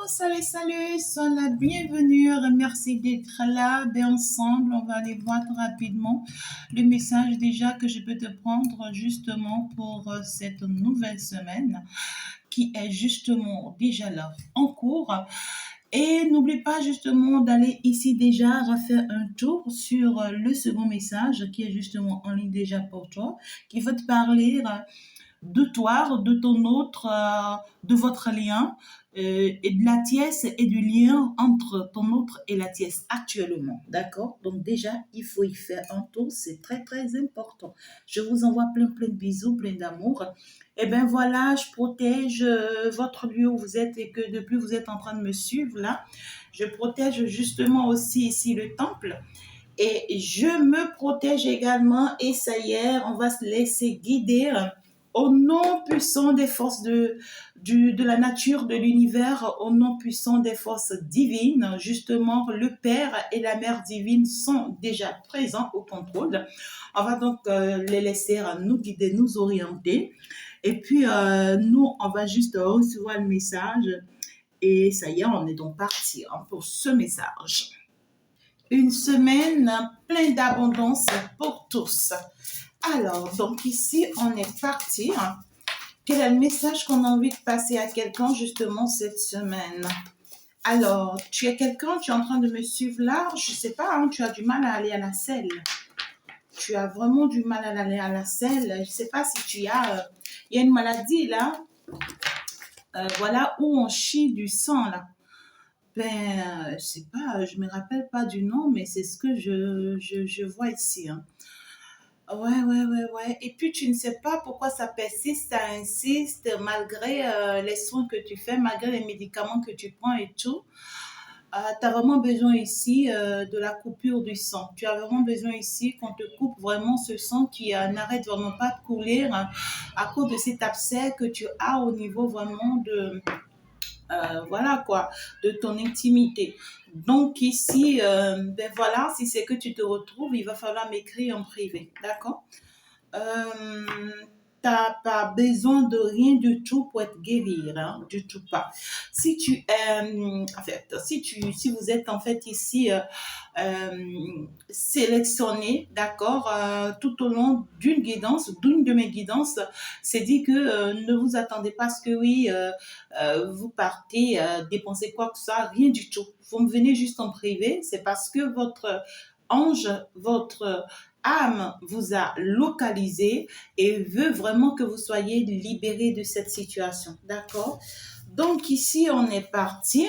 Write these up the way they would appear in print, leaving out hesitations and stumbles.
salut, salut, sois la bienvenue, merci d'être là. Ben ensemble, on va aller voir rapidement le message déjà que je peux te prendre justement pour cette nouvelle semaine qui est justement déjà là en cours. Et n'oublie pas justement d'aller ici déjà refaire un tour sur le second message qui est justement en ligne déjà pour toi, qui va te parler de toi, de ton autre, de votre lien, et de la tiesse et du lien entre ton autre et la tiesse actuellement. D'accord? Donc déjà, il faut y faire un tour, c'est très très important. Je vous envoie plein plein de bisous, plein d'amour. Et ben voilà, je protège votre lieu où vous êtes et que depuis vous êtes en train de me suivre là. Je protège justement aussi ici le temple. Et je me protège également et ça y est, on va se laisser guider au nom puissant des forces de la nature, de l'univers, au nom puissant des forces divines. Justement, le Père et la Mère divine sont déjà présents au contrôle. On va donc les laisser nous guider, nous orienter. Et puis, nous, on va juste recevoir le message. Et ça y est, on est donc parti pour ce message. Une semaine pleine d'abondance pour tous. Alors, donc ici, on est parti. Quel est le message qu'on a envie de passer à quelqu'un justement cette semaine? Alors, tu es quelqu'un, tu es en train de me suivre là, je sais pas, tu as du mal à aller à la selle. Tu as vraiment du mal à aller à la selle. Je sais pas si tu as... il y a une maladie là, voilà, où on chie du sang là. Ben, je sais pas, je me rappelle pas du nom, mais c'est ce que je vois ici. Ouais. Et puis, tu ne sais pas pourquoi ça persiste, ça insiste, malgré les soins que tu fais, malgré les médicaments que tu prends et tout. Tu as vraiment besoin ici de la coupure du sang. Tu as vraiment besoin ici qu'on te coupe vraiment ce sang qui n'arrête vraiment pas de couler à cause de cet abcès que tu as au niveau vraiment de... voilà quoi, de ton intimité. Donc ici, ben voilà, si c'est que tu te retrouves, il va falloir m'écrire en privé, d'accord? T'as pas besoin de rien du tout pour être guéri, hein, du tout pas. Si tu, en fait, si vous êtes en fait ici sélectionné, d'accord, tout au long d'une guidance, d'une de mes guidances, c'est dit que ne vous attendez pas à ce que oui, vous partez dépenser quoi que ce soit, rien du tout. Vous me venez juste en privé, c'est parce que votre ange, votre âme vous a localisé et veut vraiment que vous soyez libéré de cette situation. D'accord? Donc ici, on est parti.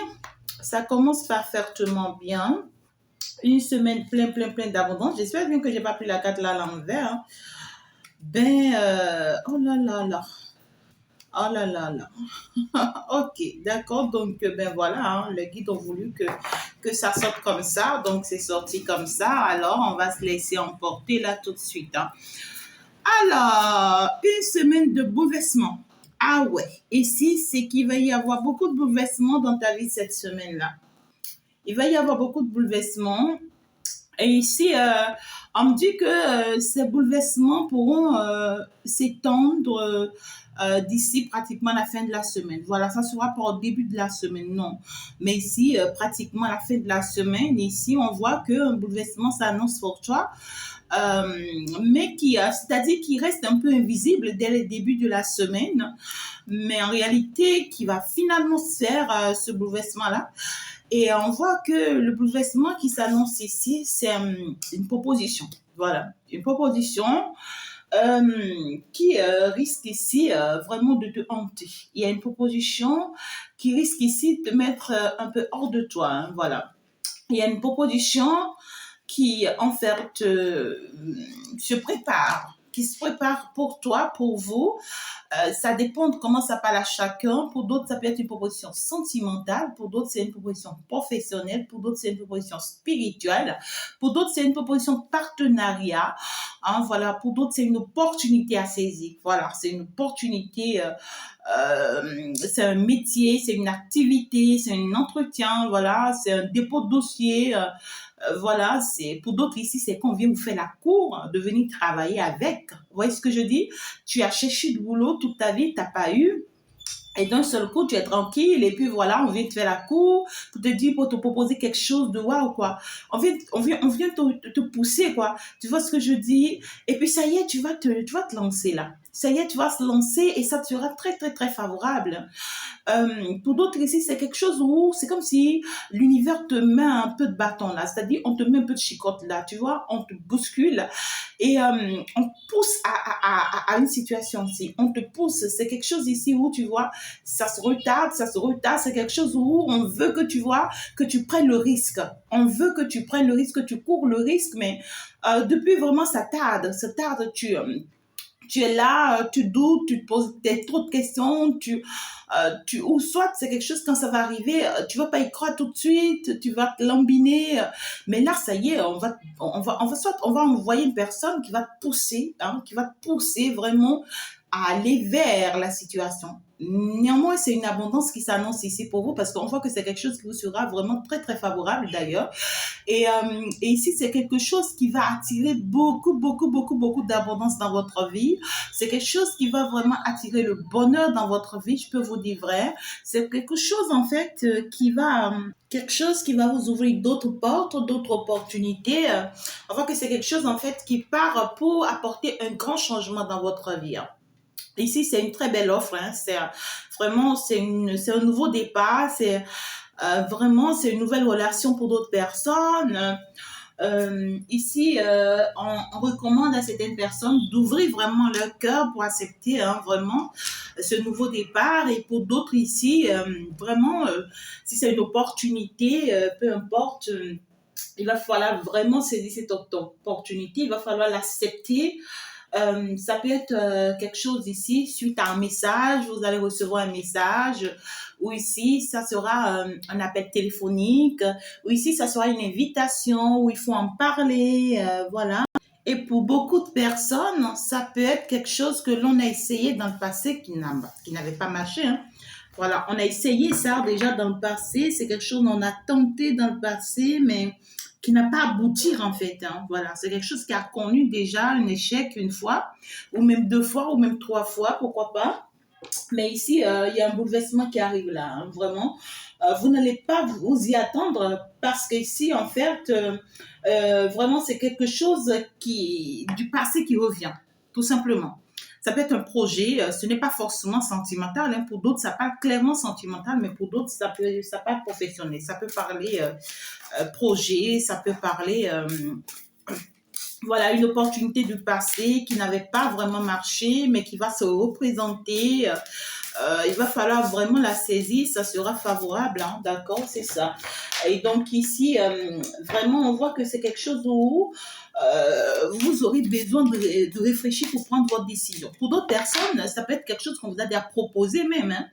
Ça commence parfaitement bien. Une semaine plein d'abondance. J'espère bien que j'ai pas pris la carte là à l'envers. Hein. Ben, oh là là là. Oh là là là. Ok, d'accord. Donc, ben voilà, hein, les guides ont voulu que ça sorte comme ça. Donc, c'est sorti comme ça. Alors, on va se laisser emporter là tout de suite. Hein. Alors, une semaine de bouleversement. Ah ouais, ici, c'est qu'il va y avoir beaucoup de bouleversements dans ta vie cette semaine-là. Il va y avoir beaucoup de bouleversements. Et ici, on me dit que ces bouleversements pourront s'étendre d'ici pratiquement la fin de la semaine. Voilà, ça sera pas au début de la semaine, non. Mais ici, pratiquement à la fin de la semaine, ici, on voit qu'un bouleversement s'annonce pour toi. Mais c'est-à-dire qui reste un peu invisible dès le début de la semaine, mais en réalité, qui va finalement se faire ce bouleversement-là. Et on voit que le bouleversement qui s'annonce ici, c'est une proposition. Voilà, une proposition qui risque ici vraiment de te hanter. Il y a une proposition qui risque ici de te mettre un peu hors de toi. Hein, voilà. Il y a une proposition qui, en fait, se prépare, qui se prépare pour toi, pour vous. Ça dépend de comment ça parle à chacun. Pour d'autres, ça peut être une proposition sentimentale. Pour d'autres, c'est une proposition professionnelle. Pour d'autres, c'est une proposition spirituelle. Pour d'autres, c'est une proposition de partenariat. Hein, voilà. Pour d'autres, c'est une opportunité à saisir. Voilà, c'est une opportunité. C'est un métier, c'est une activité, c'est un entretien. Voilà, c'est un dépôt de dossier. Voilà, c'est pour d'autres ici, c'est qu'on vient vous faire la cour de venir travailler avec. Vous voyez ce que je dis? Tu as cherché du boulot toute ta vie, t'as pas eu. Et d'un seul coup, tu es tranquille et puis voilà, on vient te faire la cour pour te dire, pour te proposer quelque chose de waouh, quoi. On vient te pousser, quoi. Tu vois ce que je dis? Et puis ça y est, tu vas te lancer là. Ça y est, tu vas se lancer et ça te sera très, très, très favorable. Pour d'autres ici, c'est quelque chose où c'est comme si l'univers te met un peu de bâton là, c'est-à-dire on te met un peu de chicotte là, tu vois, on te bouscule et on pousse à une situation ici, on te pousse, c'est quelque chose ici où tu vois, ça se retarde, c'est quelque chose où on veut que tu vois, que tu prennes le risque, on veut que tu prennes le risque, que tu cours le risque, mais depuis vraiment ça tarde, tu es là, tu doutes, tu te poses trop de questions, ou soit c'est quelque chose quand ça va arriver, tu vas pas y croire tout de suite, tu vas te lambiner, mais là ça y est, on va envoyer une personne qui va te pousser, hein, qui va te pousser vraiment à aller vers la situation. Néanmoins, c'est une abondance qui s'annonce ici pour vous parce qu'on voit que c'est quelque chose qui vous sera vraiment très très favorable d'ailleurs. Et ici, c'est quelque chose qui va attirer beaucoup, beaucoup, beaucoup, beaucoup d'abondance dans votre vie. C'est quelque chose qui va vraiment attirer le bonheur dans votre vie, je peux vous dire vrai. C'est quelque chose, en fait, quelque chose qui va vous ouvrir d'autres portes, d'autres opportunités. On voit que c'est quelque chose, en fait, qui part pour apporter un grand changement dans votre vie, hein. Ici, c'est une très belle offre, hein. Vraiment, c'est un nouveau départ. Vraiment, c'est une nouvelle relation pour d'autres personnes. Ici, on recommande à certaines personnes d'ouvrir vraiment leur cœur pour accepter, hein, vraiment ce nouveau départ. Et pour d'autres ici, vraiment, si c'est une opportunité, peu importe, il va falloir vraiment saisir cette opportunité, il va falloir l'accepter. Ça peut être quelque chose ici, suite à un message, vous allez recevoir un message, ou ici, ça sera un appel téléphonique, ou ici, ça sera une invitation, où il faut en parler, voilà. Et pour beaucoup de personnes, ça peut être quelque chose que l'on a essayé dans le passé qui n'avait pas marché, hein. Voilà, on a essayé ça déjà dans le passé, c'est quelque chose qu'on a tenté dans le passé, mais qui n'a pas abouti en fait, hein. Voilà, c'est quelque chose qui a connu déjà un échec une fois, ou même deux fois, ou même trois fois, pourquoi pas. Mais ici, il y a un bouleversement qui arrive là, hein, vraiment. Vous n'allez pas vous y attendre parce qu'ici, en fait, vraiment, c'est quelque chose du passé qui revient, tout simplement. Ça peut être un projet, ce n'est pas forcément sentimental, hein. Pour d'autres, ça parle clairement sentimental, mais pour d'autres, ça parle professionnel. Ça peut parler projet, ça peut parler voilà, une opportunité du passé qui n'avait pas vraiment marché, mais qui va se représenter. Il va falloir vraiment la saisir, ça sera favorable, hein, d'accord, c'est ça. Et donc ici, vraiment, on voit que c'est quelque chose où vous aurez besoin de réfléchir pour prendre votre décision. Pour d'autres personnes, ça peut être quelque chose qu'on vous a déjà proposé même, hein.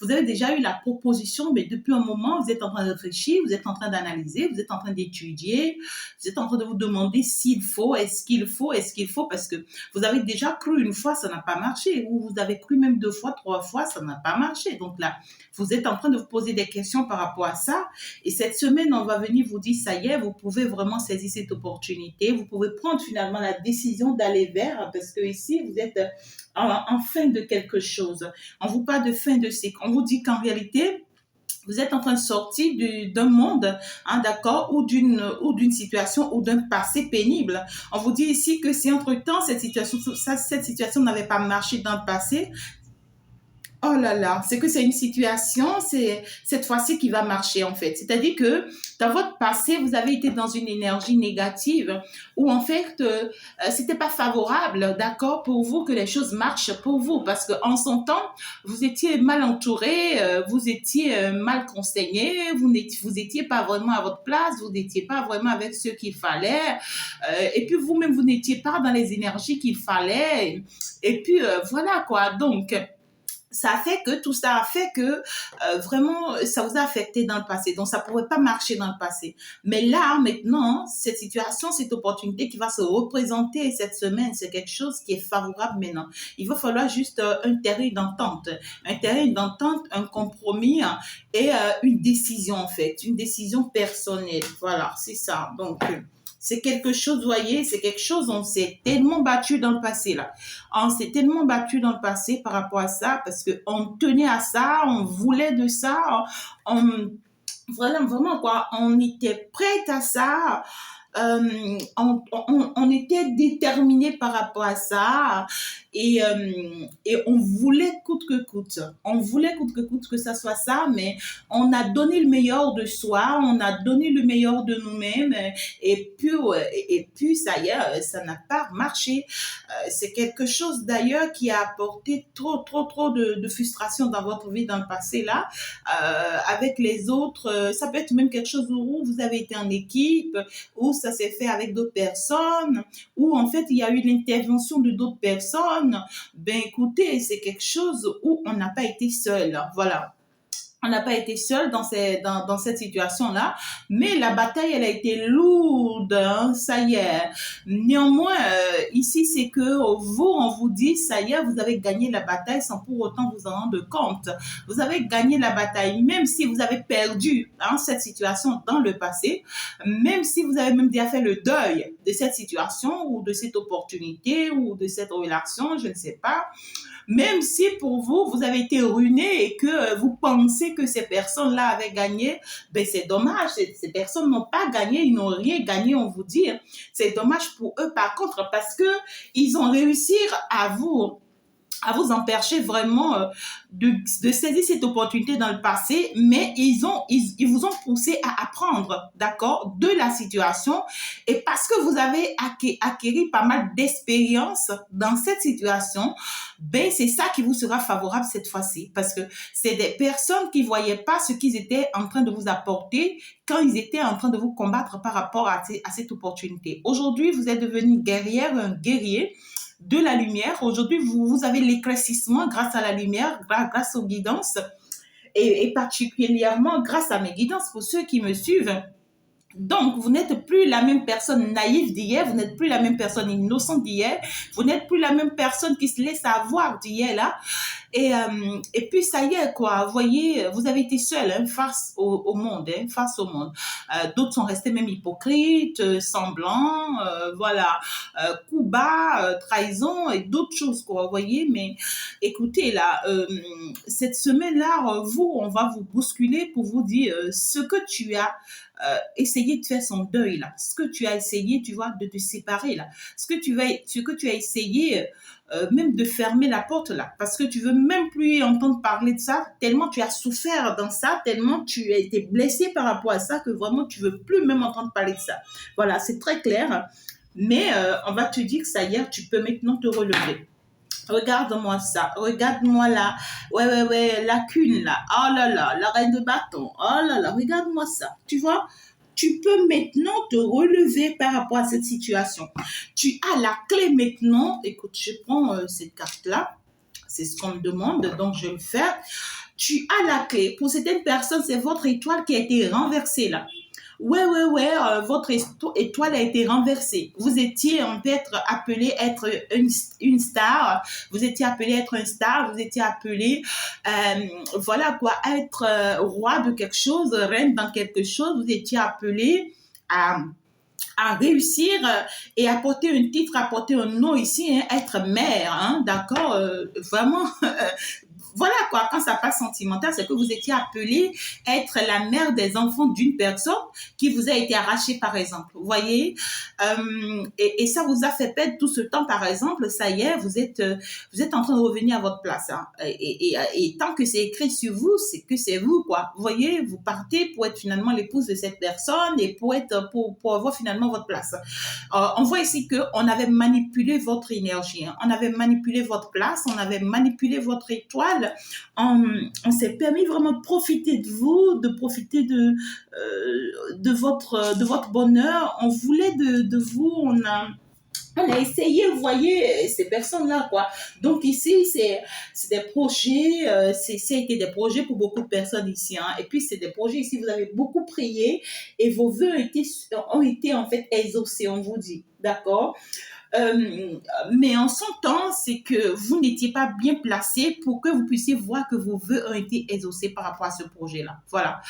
Vous avez déjà eu la proposition, mais depuis un moment, vous êtes en train de réfléchir, vous êtes en train d'analyser, vous êtes en train d'étudier, vous êtes en train de vous demander s'il faut, est-ce qu'il faut, parce que vous avez déjà cru une fois, ça n'a pas marché, ou vous avez cru même deux fois, trois fois, ça n'a pas marché. Donc là, vous êtes en train de vous poser des questions par rapport à ça. Et cette semaine, on va venir vous dire, ça y est, vous pouvez vraiment saisir cette opportunité. Vous pouvez prendre finalement la décision d'aller vers, parce que ici, vous êtes en fin de quelque chose. On vous parle de fin de cycle. On vous dit qu'en réalité, vous êtes en train de sortir d'un monde, hein, d'accord, ou d'une situation ou d'un passé pénible. On vous dit ici que si entre-temps cette situation n'avait pas marché dans le passé, oh là là, c'est que c'est une situation, c'est cette fois-ci qui va marcher en fait. C'est-à-dire que dans votre passé, vous avez été dans une énergie négative où en fait, c'était pas favorable, d'accord, pour vous que les choses marchent pour vous parce que en son temps, vous étiez mal entouré, vous étiez mal conseillé, vous étiez pas vraiment à votre place, vous n'étiez pas vraiment avec ce qu'il fallait, et puis vous-même vous n'étiez pas dans les énergies qu'il fallait, et puis voilà quoi. Donc ça a fait que tout ça a fait que vraiment ça vous a affecté dans le passé, donc ça ne pourrait pas marcher dans le passé, mais là maintenant cette situation, cette opportunité qui va se représenter cette semaine, c'est quelque chose qui est favorable maintenant. Il va falloir juste un terrain d'entente, un compromis, et une décision en fait, une décision personnelle, voilà, c'est ça. Donc C'est quelque chose, vous voyez, c'est quelque chose, on s'est tellement battu dans le passé, là. On s'est tellement battu dans le passé par rapport à ça, parce qu'on tenait à ça, on voulait de ça, on, voilà, vraiment, quoi, on était prête à ça, on était déterminé par rapport à ça et on voulait coûte que coûte. On voulait coûte que ça soit ça, mais on a donné le meilleur de soi, on a donné le meilleur de nous-mêmes et puis ça y est, ça n'a pas marché. C'est quelque chose d'ailleurs qui a apporté trop de frustration dans votre vie dans le passé là, avec les autres. Ça peut être même quelque chose où vous avez été en équipe, où ça s'est fait avec d'autres personnes, où en fait il y a eu l'intervention de d'autres personnes. Ben écoutez, c'est quelque chose où on n'a pas été seul. Voilà. On n'a pas été seul dans cette situation-là, mais la bataille, elle a été lourde, hein, ça y est. Néanmoins, ici, c'est que vous, on vous dit, ça y est, vous avez gagné la bataille sans pour autant vous en rendre compte. Vous avez gagné la bataille, même si vous avez perdu hein, cette situation dans le passé, même si vous avez même déjà fait le deuil de cette situation ou de cette opportunité ou de cette relation, je ne sais pas. Même si pour vous, vous avez été ruiné et que vous pensez que ces personnes-là avaient gagné, ben c'est dommage. Ces personnes n'ont pas gagné, ils n'ont rien gagné, on vous dit. C'est dommage pour eux, par contre, parce que ils ont réussi à vous empêcher vraiment de saisir cette opportunité dans le passé, mais ils vous ont poussé à apprendre, d'accord, de la situation. Et parce que vous avez acquis pas mal d'expérience dans cette situation, ben c'est ça qui vous sera favorable cette fois-ci, parce que c'est des personnes qui voyaient pas ce qu'ils étaient en train de vous apporter quand ils étaient en train de vous combattre par rapport à cette opportunité. Aujourd'hui, vous êtes devenu guerrière, un guerrier de la lumière. Aujourd'hui, vous avez l'éclaircissement grâce à la lumière, grâce aux guidances et particulièrement grâce à mes guidances pour ceux qui me suivent. Donc, vous n'êtes plus la même personne naïve d'hier, vous n'êtes plus la même personne innocente d'hier, vous n'êtes plus la même personne qui se laisse avoir d'hier là. Et puis, ça y est, quoi. Vous voyez, vous avez été seul hein, face au monde, hein, face au monde. D'autres sont restés même hypocrites, semblants, voilà, coups bas, trahison et d'autres choses, quoi. Vous voyez, mais écoutez, là, cette semaine-là, on va vous bousculer pour vous dire ce que tu as essayer de faire son deuil là, ce que tu as essayé, tu vois, de te séparer là, ce que tu as essayé même de fermer la porte là, parce que tu veux même plus entendre parler de ça, tellement tu as souffert dans ça, tellement tu as été blessé par rapport à ça que vraiment tu veux plus même entendre parler de ça. Voilà, c'est très clair, mais on va te dire que ça y est, tu peux maintenant te relever. Regarde-moi ça, regarde-moi là, ouais, la cune là, oh là là, la reine de bâton, oh là là, regarde-moi ça, tu vois, tu peux maintenant te relever par rapport à cette situation. Tu as la clé maintenant, écoute, je prends cette carte-là, c'est ce qu'on me demande, donc je vais le faire. Tu as la clé, pour certaines personnes, c'est votre étoile qui a été renversée là. Ouais, votre étoile a été renversée. Vous étiez peut-être appelé être une star, vous étiez appelé être un star, vous étiez appelé, voilà quoi, être roi de quelque chose, reine dans quelque chose, vous étiez appelé à réussir et apporter un titre, apporter un nom ici, hein, être mère, hein, d'accord, vraiment, voilà quoi, quand ça passe sentimental, c'est que vous étiez appelé à être la mère des enfants d'une personne qui vous a été arrachée, par exemple. Vous voyez, et ça vous a fait perdre tout ce temps, par exemple. Ça y est, vous êtes en train de revenir à votre place. Hein, et tant que c'est écrit sur vous, c'est que c'est vous, quoi. Vous voyez, vous partez pour être finalement l'épouse de cette personne et pour avoir finalement votre place. On voit ici qu'on avait manipulé votre énergie, hein, on avait manipulé votre place, on avait manipulé votre étoile. On s'est permis vraiment de profiter de vous, de profiter de votre bonheur. On voulait de vous, on a essayé, vous voyez, ces personnes-là, quoi. Donc ici, c'est des projets, ça a été des projets pour beaucoup de personnes ici. Hein. Et puis, c'est des projets ici, vous avez beaucoup prié et vos vœux ont été en fait exaucés, on vous dit. D'accord? Mais en son temps, c'est que vous n'étiez pas bien placé pour que vous puissiez voir que vos vœux ont été exaucés par rapport à ce projet-là. Voilà.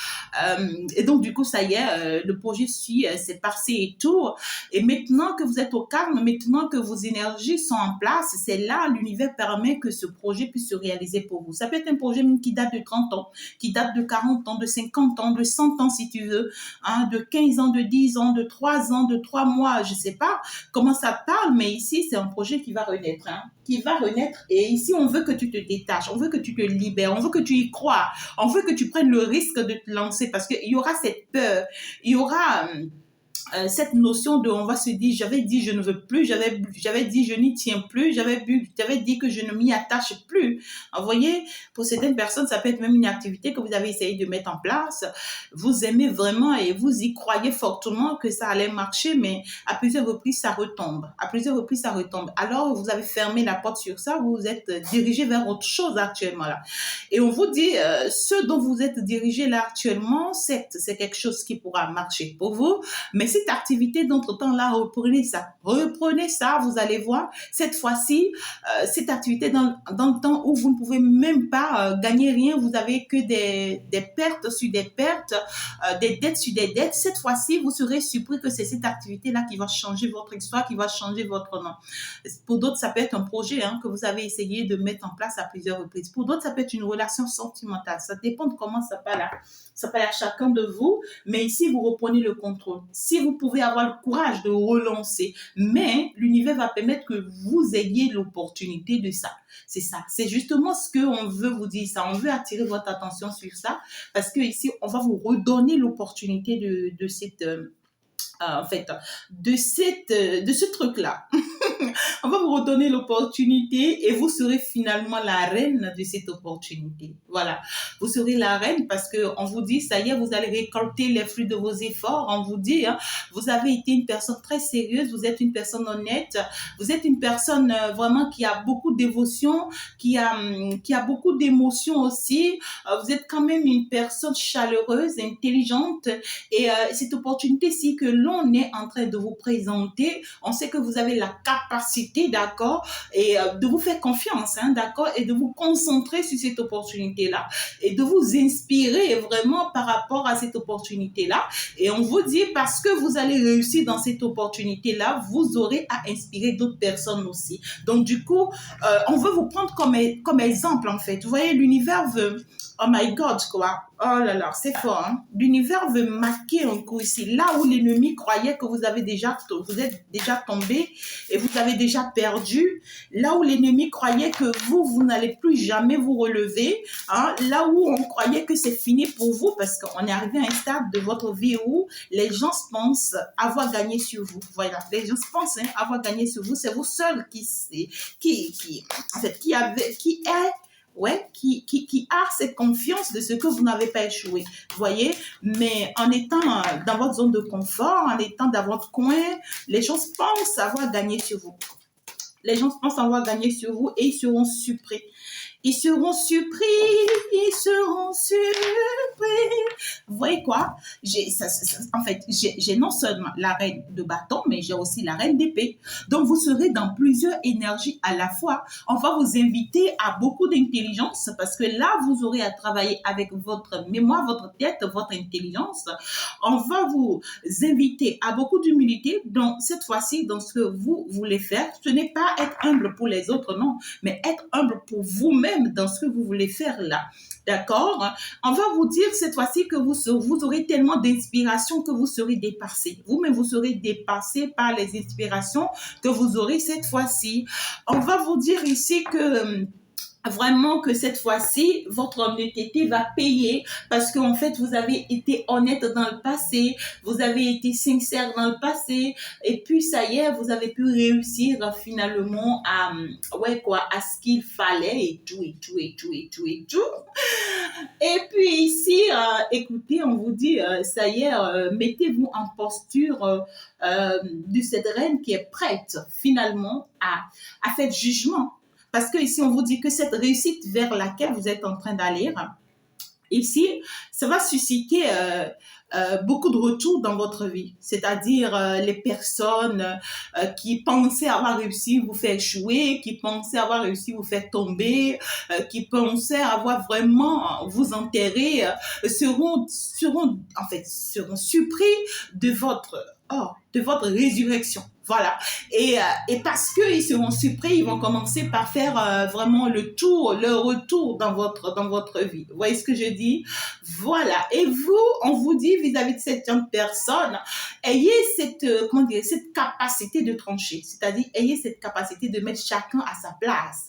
Et donc, du coup, ça y est, le projet suit, c'est passé et tout. Et maintenant que vous êtes au calme, maintenant que vos énergies sont en place, c'est là, l'univers permet que ce projet puisse se réaliser pour vous. Ça peut être un projet même qui date de 30 ans, qui date de 40 ans, de 50 ans, de 100 ans si tu veux, hein, de 15 ans, de 10 ans, de 3 ans, de 3 mois, je sais pas comment ça parle, mais ici, c'est un projet qui va renaître, hein, qui va renaître. Et ici, on veut que tu te détaches, on veut que tu te libères, on veut que tu y crois, on veut que tu prennes le risque de te lancer parce qu'il y aura cette peur, il y aura cette notion de on va se dire j'avais dit je ne veux plus, j'avais dit je n'y tiens plus, j'avais dit que je ne m'y attache plus. Vous voyez, pour certaines personnes ça peut être même une activité que vous avez essayé de mettre en place, vous aimez vraiment et vous y croyez fortement que ça allait marcher, mais à plusieurs reprises ça retombe, alors vous avez fermé la porte sur ça, vous vous êtes dirigé vers autre chose actuellement là, et on vous dit ce dont vous êtes dirigé là actuellement, certes c'est quelque chose qui pourra marcher pour vous, mais cette activité d'entretemps là, reprenez ça, vous allez voir, cette fois-ci, cette activité dans le temps où vous ne pouvez même pas gagner rien, vous avez que des pertes sur des pertes, des dettes sur des dettes, cette fois-ci, vous serez surpris que c'est cette activité-là qui va changer votre histoire, qui va changer votre nom. Pour d'autres, ça peut être un projet hein, que vous avez essayé de mettre en place à plusieurs reprises. Pour d'autres, ça peut être une relation sentimentale. Ça dépend de comment ça parle à chacun de vous, mais ici, vous reprenez le contrôle. Si vous pouvez avoir le courage de relancer, mais l'univers va permettre que vous ayez l'opportunité de ça. C'est ça. C'est justement ce qu'on veut vous dire ça. On veut attirer votre attention sur ça parce que ici, on va vous redonner l'opportunité de cette... en fait, de ce truc-là. On va vous redonner l'opportunité et vous serez finalement la reine de cette opportunité. Voilà. Vous serez la reine parce qu'on vous dit, ça y est, vous allez récolter les fruits de vos efforts. On vous dit, hein, vous avez été une personne très sérieuse, vous êtes une personne honnête, vous êtes une personne vraiment qui a beaucoup de dévotion, qui a beaucoup d'émotions aussi. Vous êtes quand même une personne chaleureuse, intelligente et cette opportunité-ci que l'on est en train de vous présenter, on sait que vous avez la capacité, d'accord, et de vous faire confiance, hein, d'accord, et de vous concentrer sur cette opportunité-là et de vous inspirer vraiment par rapport à cette opportunité-là. Et on vous dit, parce que vous allez réussir dans cette opportunité-là, vous aurez à inspirer d'autres personnes aussi. Donc, du coup, on veut vous prendre comme exemple, en fait. Vous voyez, l'univers veut... Oh my God, quoi. Oh là là, c'est fort. Hein? L'univers veut marquer un coup ici. Là où l'ennemi croyait que vous êtes déjà tombé et vous avez déjà perdu. Là où l'ennemi croyait que vous n'allez plus jamais vous relever. Hein? Là où on croyait que c'est fini pour vous parce qu'on est arrivé à un stade de votre vie où les gens pensent avoir gagné sur vous. Voilà. Les gens pensent avoir gagné sur vous. C'est vous seul qui a cette confiance de ce que vous n'avez pas échoué. Vous voyez, mais en étant dans votre zone de confort, en étant dans votre coin, les gens pensent avoir gagné sur vous. Les gens pensent avoir gagné sur vous et ils seront surpris. Ils seront surpris. Vous voyez quoi? En fait, j'ai non seulement la reine de bâton, mais j'ai aussi la reine d'épée. Donc, vous serez dans plusieurs énergies à la fois. On va vous inviter à beaucoup d'intelligence parce que là, vous aurez à travailler avec votre mémoire, votre tête, votre intelligence. On va vous inviter à beaucoup d'humilité. Donc, cette fois-ci, dans ce que vous voulez faire, ce n'est pas être humble pour les autres, non, mais être humble pour vous-même dans ce que vous voulez faire là. D'accord? On va vous dire cette fois-ci que vous aurez tellement d'inspiration que vous serez dépassé. Vous-même, vous serez dépassé par les inspirations que vous aurez cette fois-ci. On va vous dire ici que... vraiment que cette fois-ci, votre honnêteté va payer parce qu'en fait, vous avez été honnête dans le passé, vous avez été sincère dans le passé et puis ça y est, vous avez pu réussir finalement à ce qu'il fallait et tout. Et puis ici, écoutez, on vous dit, ça y est, mettez-vous en posture de cette reine qui est prête finalement à faire jugement. Parce que ici, on vous dit que cette réussite vers laquelle vous êtes en train d'aller, Ici, ça va susciter beaucoup de retours dans votre vie. C'est-à-dire les personnes qui pensaient avoir réussi vous faire échouer, qui pensaient avoir réussi vous faire tomber, qui pensaient avoir vraiment vous enterrer, seront surpris de de votre résurrection. Voilà. Et parce qu'ils seront surpris, ils vont commencer par faire vraiment le retour dans votre vie. Vous voyez ce que je dis? Voilà. Et vous, on vous dit vis-à-vis de cette jeune personne, ayez cette capacité de trancher. C'est-à-dire, ayez cette capacité de mettre chacun à sa place.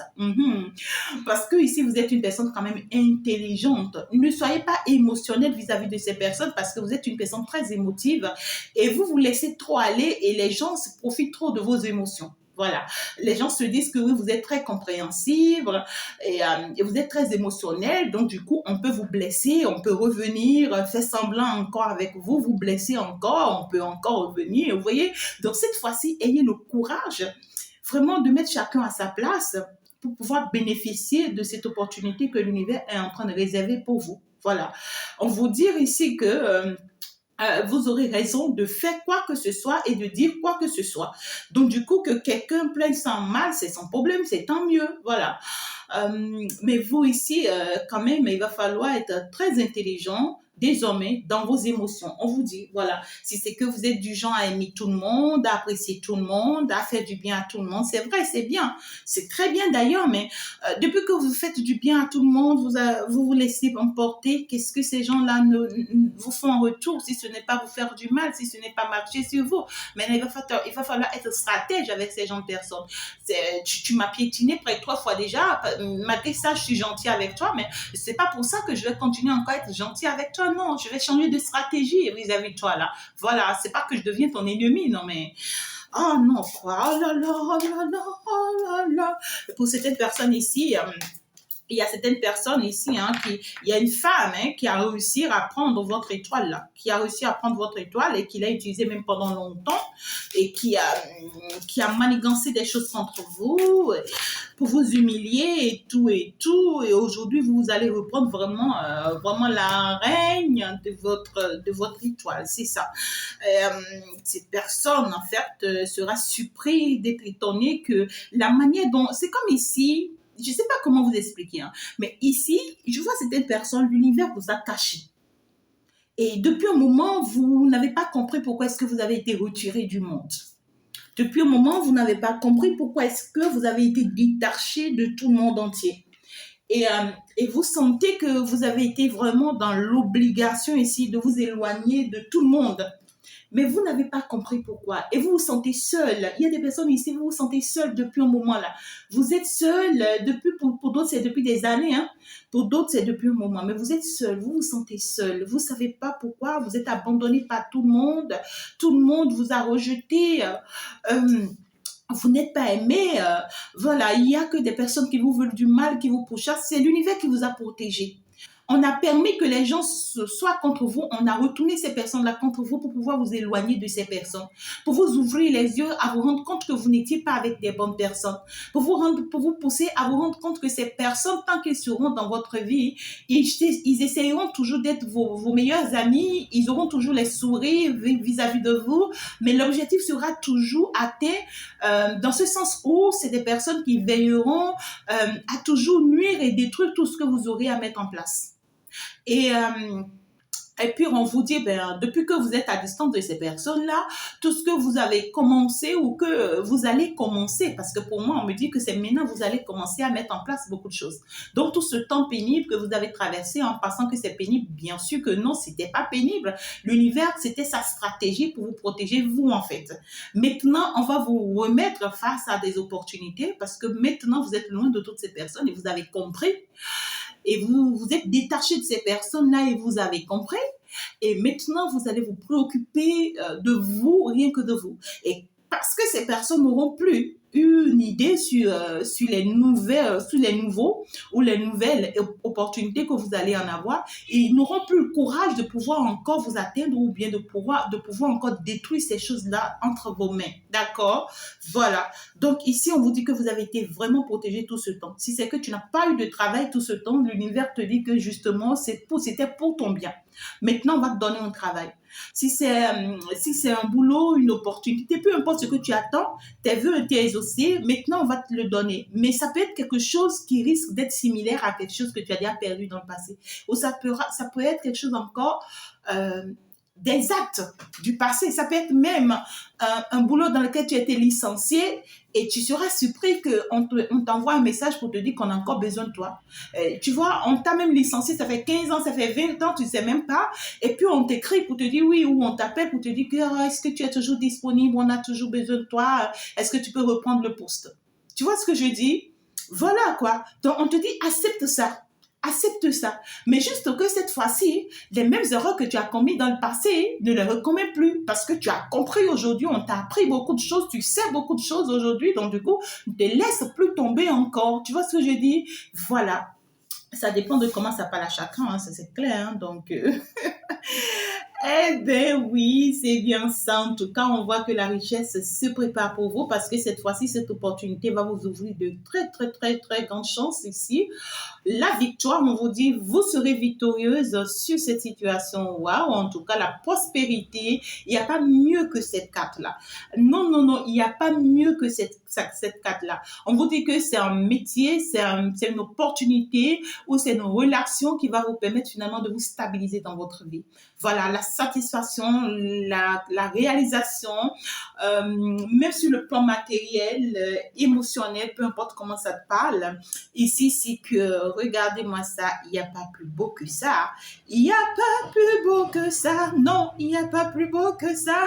Parce que ici, vous êtes une personne quand même intelligente. Ne soyez pas émotionnel vis-à-vis de ces personnes parce que vous êtes une personne très émotive et vous vous laissez trop aller et les gens se profitent trop de vos émotions. Voilà. Les gens se disent que oui, vous êtes très compréhensible et vous êtes très émotionnel. Donc, du coup, on peut vous blesser, on peut revenir, faire semblant encore avec vous, vous blesser encore, on peut encore revenir. Vous voyez? Donc, cette fois-ci, ayez le courage vraiment de mettre chacun à sa place pour pouvoir bénéficier de cette opportunité que l'univers est en train de réserver pour vous. Voilà. On vous dit ici que vous aurez raison de faire quoi que ce soit et de dire quoi que ce soit. Donc, du coup, que quelqu'un plaigne sans mal, c'est son problème, c'est tant mieux. Voilà. Mais vous ici, quand même, il va falloir être très intelligent désormais dans vos émotions. On vous dit, voilà, si c'est que vous êtes du genre à aimer tout le monde, à apprécier tout le monde, à faire du bien à tout le monde, c'est vrai, c'est bien. C'est très bien d'ailleurs, mais depuis que vous faites du bien à tout le monde, vous laissez emporter, qu'est-ce que ces gens-là vous font en retour si ce n'est pas vous faire du mal, si ce n'est pas marcher sur vous. Mais il va falloir être stratège avec ces gens de personnes. Tu m'as piétiné près de 3 fois déjà, malgré ça, je suis gentil avec toi, mais c'est pas pour ça que je vais continuer encore à être gentil avec toi. Non, je vais changer de stratégie vis-à-vis de toi là. Voilà, c'est pas que je deviens ton ennemi, non mais oh non quoi, oh là là, oh là là, oh là là. Pour certaines personnes ici, il y a certaines personnes ici, il y a une femme qui a réussi à prendre votre étoile là, qui a réussi à prendre votre étoile et qui l'a utilisée même pendant longtemps et qui a manigancé des choses contre vous pour vous humilier et tout et tout. Et aujourd'hui, vous allez reprendre vraiment la règne de votre étoile, c'est ça. Cette personne, en fait, sera surprise d'être étonnée que la manière dont, c'est comme ici, je ne sais pas comment vous expliquer, mais ici, je vois certaines personnes, l'univers vous a caché. Et depuis un moment, vous n'avez pas compris pourquoi est-ce que vous avez été retiré du monde. Depuis un moment, vous n'avez pas compris pourquoi est-ce que vous avez été détaché de tout le monde entier. Et vous sentez que vous avez été vraiment dans l'obligation ici de vous éloigner de tout le monde. Mais vous n'avez pas compris pourquoi. Et vous vous sentez seul. Il y a des personnes ici, vous vous sentez seul depuis un moment là. Vous êtes seul depuis, pour d'autres, c'est depuis des années. Pour d'autres, c'est depuis un moment. Mais vous êtes seul, vous vous sentez seul. Vous ne savez pas pourquoi. Vous êtes abandonné par tout le monde. Tout le monde vous a rejeté. Vous n'êtes pas aimé. Voilà, il n'y a que des personnes qui vous veulent du mal, qui vous pourchassent. C'est l'univers qui vous a protégé. On a permis que les gens soient contre vous. On a retourné ces personnes-là contre vous pour pouvoir vous éloigner de ces personnes. Pour vous ouvrir les yeux, à vous rendre compte que vous n'étiez pas avec des bonnes personnes. Pour vous pousser à vous rendre compte que ces personnes, tant qu'ils seront dans votre vie, ils essayeront toujours d'être vos meilleurs amis. Ils auront toujours les sourires vis-à-vis de vous. Mais l'objectif sera toujours atteint dans ce sens où c'est des personnes qui veilleront à toujours nuire et détruire tout ce que vous aurez à mettre en place. Et puis, on vous dit, depuis que vous êtes à distance de ces personnes-là, tout ce que vous avez commencé ou que vous allez commencer, parce que pour moi, on me dit que c'est maintenant que vous allez commencer à mettre en place beaucoup de choses. Donc, tout ce temps pénible que vous avez traversé en pensant que c'est pénible, bien sûr que non, c'était pas pénible. L'univers, c'était sa stratégie pour vous protéger, vous, en fait. Maintenant, on va vous remettre face à des opportunités parce que maintenant, vous êtes loin de toutes ces personnes et vous avez compris. Et vous êtes détaché de ces personnes-là et vous avez compris. Et maintenant, vous allez vous préoccuper de vous, rien que de vous. Et parce que ces personnes n'auront plus une idée sur les nouveaux ou les nouvelles opportunités que vous allez en avoir, et ils n'auront plus le courage de pouvoir encore vous atteindre ou bien de pouvoir encore détruire ces choses-là entre vos mains. D'accord? Voilà. Donc ici, on vous dit que vous avez été vraiment protégé tout ce temps. Si c'est que tu n'as pas eu de travail tout ce temps, l'univers te dit que justement, c'était pour ton bien. Maintenant, on va te donner un travail. Si c'est un boulot, une opportunité, peu importe ce que tu attends, tes vœux ont été exaucés, maintenant on va te le donner. Mais ça peut être quelque chose qui risque d'être similaire à quelque chose que tu as déjà perdu dans le passé. Ou ça peut être quelque chose encore, euh, des actes du passé. Ça peut être même un boulot dans lequel tu as été licencié et tu seras surpris qu'on t'envoie un message pour te dire qu'on a encore besoin de toi. Tu vois, on t'a même licencié, ça fait 15 ans, ça fait 20 ans, tu ne sais même pas. Et puis on t'écrit pour te dire oui, ou on t'appelle pour te dire que est-ce que tu es toujours disponible, on a toujours besoin de toi, est-ce que tu peux reprendre le poste. Tu vois ce que je dis? Voilà quoi. Donc on te dit accepte ça. Accepte ça. Mais juste que cette fois-ci, les mêmes erreurs que tu as commises dans le passé, ne les recommets plus. Parce que tu as compris aujourd'hui, on t'a appris beaucoup de choses, tu sais beaucoup de choses aujourd'hui. Donc du coup, ne te laisse plus tomber encore. Tu vois ce que je dis? Voilà. Ça dépend de comment ça parle à chacun, hein, ça c'est clair. Hein, donc, eh bien oui, c'est bien ça. En tout cas, on voit que la richesse se prépare pour vous parce que cette fois-ci, cette opportunité va vous ouvrir de très, très, très, très grandes chances ici. La victoire, on vous dit, vous serez victorieuse sur cette situation. Waouh, en tout cas, la prospérité, il n'y a pas mieux que cette carte-là. Non, non, non, il n'y a pas mieux que cette carte-là. On vous dit que c'est un métier, c'est une opportunité ou c'est une relation qui va vous permettre finalement de vous stabiliser dans votre vie. Voilà, la satisfaction, la réalisation, même sur le plan matériel, émotionnel, peu importe comment ça te parle. Ici, c'est que, regardez-moi ça, il n'y a pas plus beau que ça. Il n'y a pas plus beau que ça. Non, il n'y a pas plus beau que ça.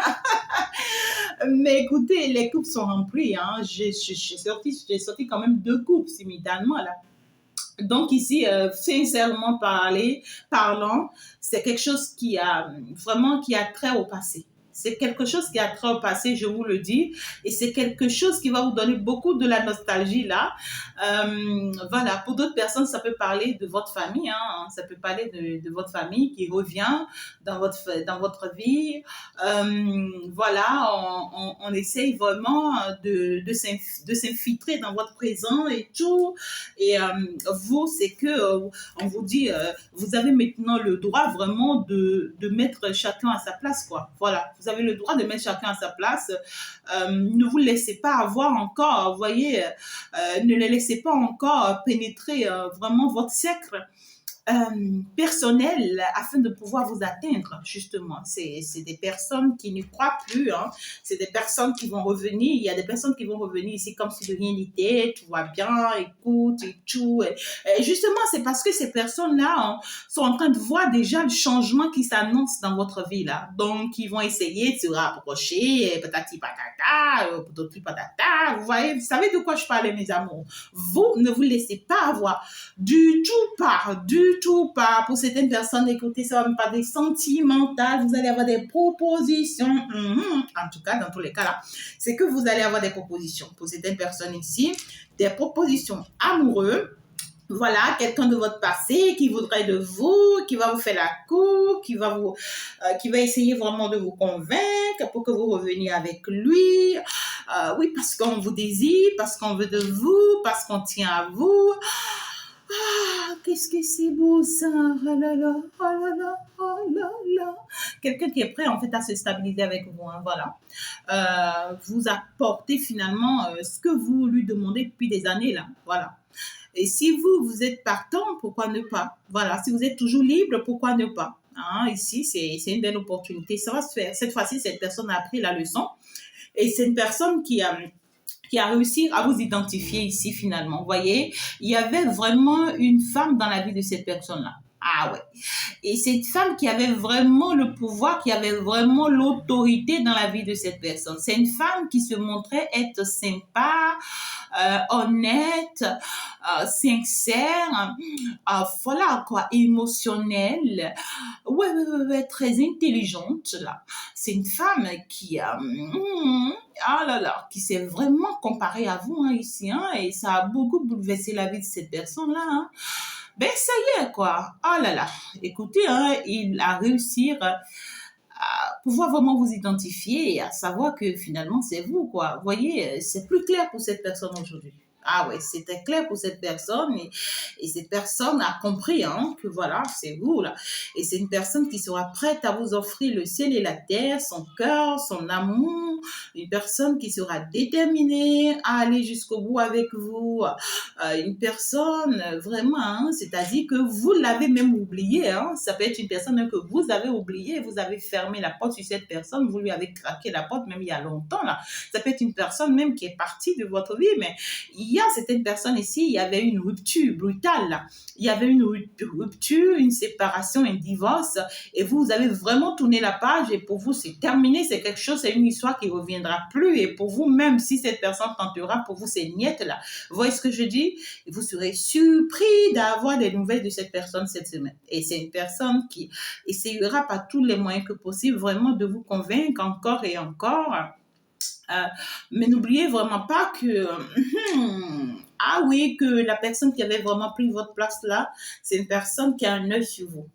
Mais écoutez, les coupes sont remplies. Hein. J'ai sorti quand même 2 coupes simultanément là. Donc ici, sincèrement parlant, c'est quelque chose qui a trait au passé. C'est quelque chose qui a trait au passé, je vous le dis, et c'est quelque chose qui va vous donner beaucoup de la nostalgie là. Voilà, pour d'autres personnes, ça peut parler de votre famille, hein, ça peut parler de votre famille qui revient dans votre vie. Voilà, on essaye vraiment de s'infiltrer dans votre présent et tout. Et vous, c'est que on vous dit, vous avez maintenant le droit vraiment de mettre chacun à sa place, quoi. Voilà, vous avez le droit de mettre chacun à sa place. Ne vous laissez pas avoir encore, vous voyez, ne les laissez pas encore pénétrer vraiment votre cercle personnel afin de pouvoir vous atteindre, justement. C'est des personnes qui ne croient plus, hein. C'est des personnes qui vont revenir. Il y a des personnes qui vont revenir ici comme si de rien n'était, tout va bien, écoute et tout. Et justement, c'est parce que ces personnes-là sont en train de voir déjà le changement qui s'annonce dans votre vie, là. Donc, ils vont essayer de se rapprocher, patati patata, patati patata. Vous savez de quoi je parle, mes amours. Vous ne vous laissez pas avoir du tout pas. Pour certaines personnes, écoutez, ça va même pas des sentimentales, vous allez avoir des propositions. En tout cas, dans tous les cas là, c'est que vous allez avoir des propositions. Pour certaines personnes ici, des propositions amoureuses. Voilà, quelqu'un de votre passé qui voudrait de vous, qui va vous faire la cour, qui va essayer vraiment de vous convaincre pour que vous reveniez avec lui. Oui, parce qu'on vous désire, parce qu'on veut de vous, parce qu'on tient à vous. Ah, qu'est-ce que c'est beau ça! Oh là là, oh là là, oh là là. Quelqu'un qui est prêt en fait à se stabiliser avec vous, hein, voilà. Vous apportez finalement ce que vous lui demandez depuis des années là, voilà. Et si vous êtes partant, pourquoi ne pas? Voilà, si vous êtes toujours libre, pourquoi ne pas? Hein, ici, c'est une belle opportunité. Ça va se faire. Cette fois-ci, cette personne a appris la leçon. Et c'est une personne qui a réussi à vous identifier ici finalement. Vous voyez, il y avait vraiment une femme dans la vie de cette personne-là. Ah ouais. Et cette femme qui avait vraiment le pouvoir, qui avait vraiment l'autorité dans la vie de cette personne. C'est une femme qui se montrait être sympa, honnête, sincère, voilà quoi, émotionnelle, ouais, très intelligente là. C'est une femme qui ah là là, qui s'est vraiment comparée à vous hein, ici, hein, et ça a beaucoup bouleversé la vie de cette personne-là. Hein. Ben ça y est quoi. Oh là là. Écoutez, hein, il a réussi à pouvoir vraiment vous identifier et à savoir que finalement c'est vous quoi. Vous voyez, c'est plus clair pour cette personne aujourd'hui. Ah ouais, c'était clair pour cette personne et cette personne a compris hein, que voilà, c'est vous là. Et c'est une personne qui sera prête à vous offrir le ciel et la terre, son cœur, son amour, une personne qui sera déterminée à aller jusqu'au bout avec vous, une personne vraiment, hein, c'est-à-dire que vous l'avez même oublié, hein, ça peut être une personne même que vous avez oublié, vous avez fermé la porte sur cette personne, vous lui avez craqué la porte même il y a longtemps là, ça peut être une personne même qui est partie de votre vie, mais il y a certaines personnes ici, il y avait une rupture brutale là, il y avait une rupture, une séparation, un divorce, et vous avez vraiment tourné la page et pour vous c'est terminé, c'est quelque chose, c'est une histoire qui ne reviendra plus et pour vous même si cette personne tentera, pour vous c'est niette là. Vous voyez ce que je dis? Vous serez surpris d'avoir des nouvelles de cette personne cette semaine. Et c'est une personne qui essayera par tous les moyens que possible vraiment de vous convaincre encore et encore. Euh, mais n'oubliez vraiment pas que, ah oui, que la personne qui avait vraiment pris votre place là, c'est une personne qui a un œil sur vous.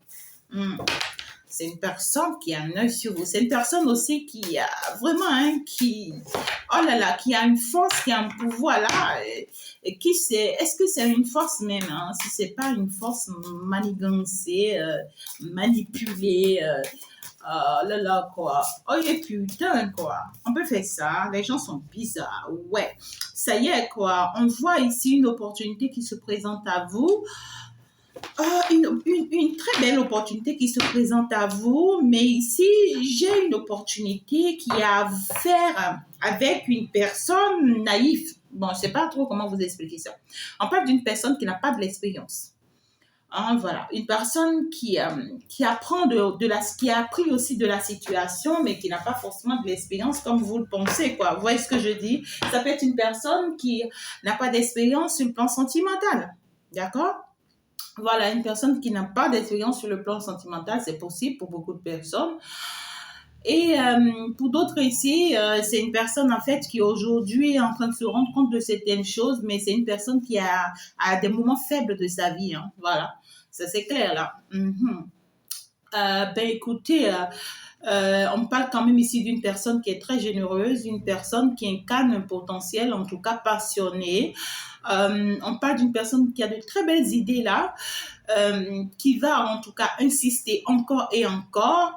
C'est une personne qui a un œil sur vous. C'est une personne aussi qui a vraiment, hein, qui, oh là là, qui a une force, qui a un pouvoir là, et qui c'est, est-ce que c'est une force même, hein, si c'est pas une force manigancée, manipulée, oh là là, quoi. Oh, et putain, quoi. On peut faire ça. Les gens sont bizarres. Ouais. Ça y est, quoi. On voit ici une opportunité qui se présente à vous. Une très belle opportunité qui se présente à vous, mais ici, j'ai une opportunité qui a à faire avec une personne naïve. Bon, je ne sais pas trop comment vous expliquer ça. On parle d'une personne qui n'a pas de l'expérience. Hein, voilà, une personne qui apprend qui a appris aussi de la situation, mais qui n'a pas forcément de l'expérience comme vous le pensez, quoi. Vous voyez ce que je dis? Ça peut être une personne qui n'a pas d'expérience sur le plan sentimental. D'accord? Voilà, une personne qui n'a pas d'expérience sur le plan sentimental, c'est possible pour beaucoup de personnes. Et pour d'autres ici, c'est une personne en fait qui aujourd'hui est en train de se rendre compte de certaines choses, mais c'est une personne qui a des moments faibles de sa vie. Hein, voilà, ça c'est clair là. Ben écoutez, on parle quand même ici d'une personne qui est très généreuse, une personne qui incarne un potentiel, en tout cas passionné. On parle d'une personne qui a de très belles idées là, qui va en tout cas insister encore et encore.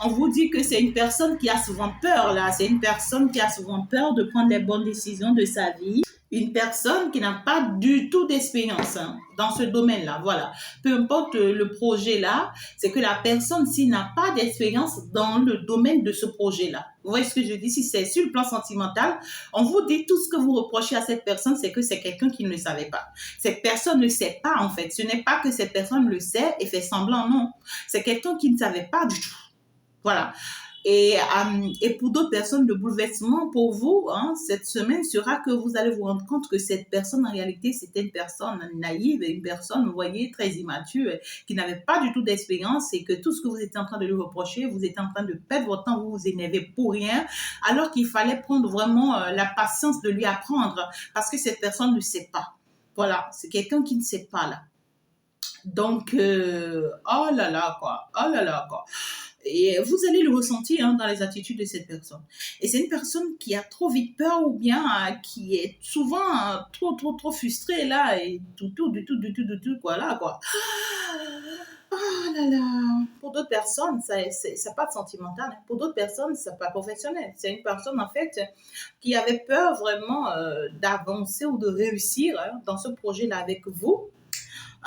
On vous dit que c'est une personne qui a souvent peur là, c'est une personne qui a souvent peur de prendre les bonnes décisions de sa vie. Une personne qui n'a pas du tout d'expérience hein, dans ce domaine-là, voilà. Peu importe le projet-là, c'est que la personne, s'il n'a pas d'expérience dans le domaine de ce projet-là, vous voyez ce que je dis? Si c'est sur le plan sentimental, on vous dit tout ce que vous reprochez à cette personne, c'est que c'est quelqu'un qui ne le savait pas. Cette personne ne sait pas, en fait. Ce n'est pas que cette personne le sait et fait semblant, non. C'est quelqu'un qui ne savait pas du tout. Voilà. Et pour d'autres personnes, le bouleversement pour vous, hein, cette semaine sera que vous allez vous rendre compte que cette personne, en réalité, c'était une personne naïve, une personne, vous voyez, très immature, qui n'avait pas du tout d'expérience et que tout ce que vous étiez en train de lui reprocher, vous étiez en train de perdre votre temps, vous vous énervez pour rien, alors qu'il fallait prendre vraiment la patience de lui apprendre parce que cette personne ne sait pas. Voilà, c'est quelqu'un qui ne sait pas là. Donc, oh là là, quoi. Oh là là, quoi. Et vous allez le ressentir hein, dans les attitudes de cette personne. Et c'est une personne qui a trop vite peur ou bien qui est souvent trop frustrée là et du tout, quoi là, quoi. Oh là là. Pour d'autres personnes, ça n'a pas de sentimental. Hein. Pour d'autres personnes, ça n'est pas professionnel. C'est une personne en fait qui avait peur vraiment d'avancer ou de réussir hein, dans ce projet-là avec vous.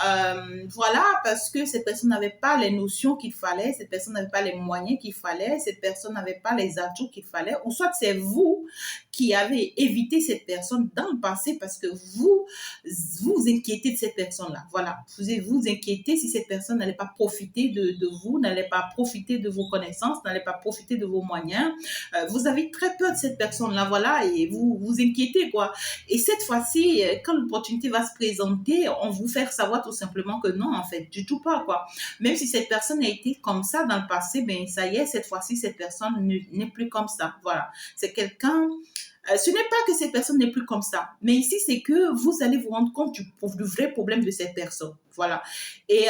Voilà, parce que cette personne n'avait pas les notions qu'il fallait, cette personne n'avait pas les moyens qu'il fallait, cette personne n'avait pas les atouts qu'il fallait, ou soit c'est vous qui avez évité cette personne dans le passé parce que vous inquiétez de cette personne-là. Voilà, vous inquiétez si cette personne n'allait pas profiter de vous, n'allait pas profiter de vos connaissances, n'allait pas profiter de vos moyens. Vous avez très peur de cette personne-là, voilà, et vous inquiétez, quoi. Et cette fois-ci, quand l'opportunité va se présenter, on vous fait savoir tout simplement que non, en fait, du tout pas, quoi. Même si cette personne a été comme ça dans le passé, ben ça y est, cette fois-ci, cette personne n'est plus comme ça. Voilà, c'est quelqu'un. Ce n'est pas que cette personne n'est plus comme ça, mais ici, c'est que vous allez vous rendre compte du vrai problème de cette personne. Voilà. Et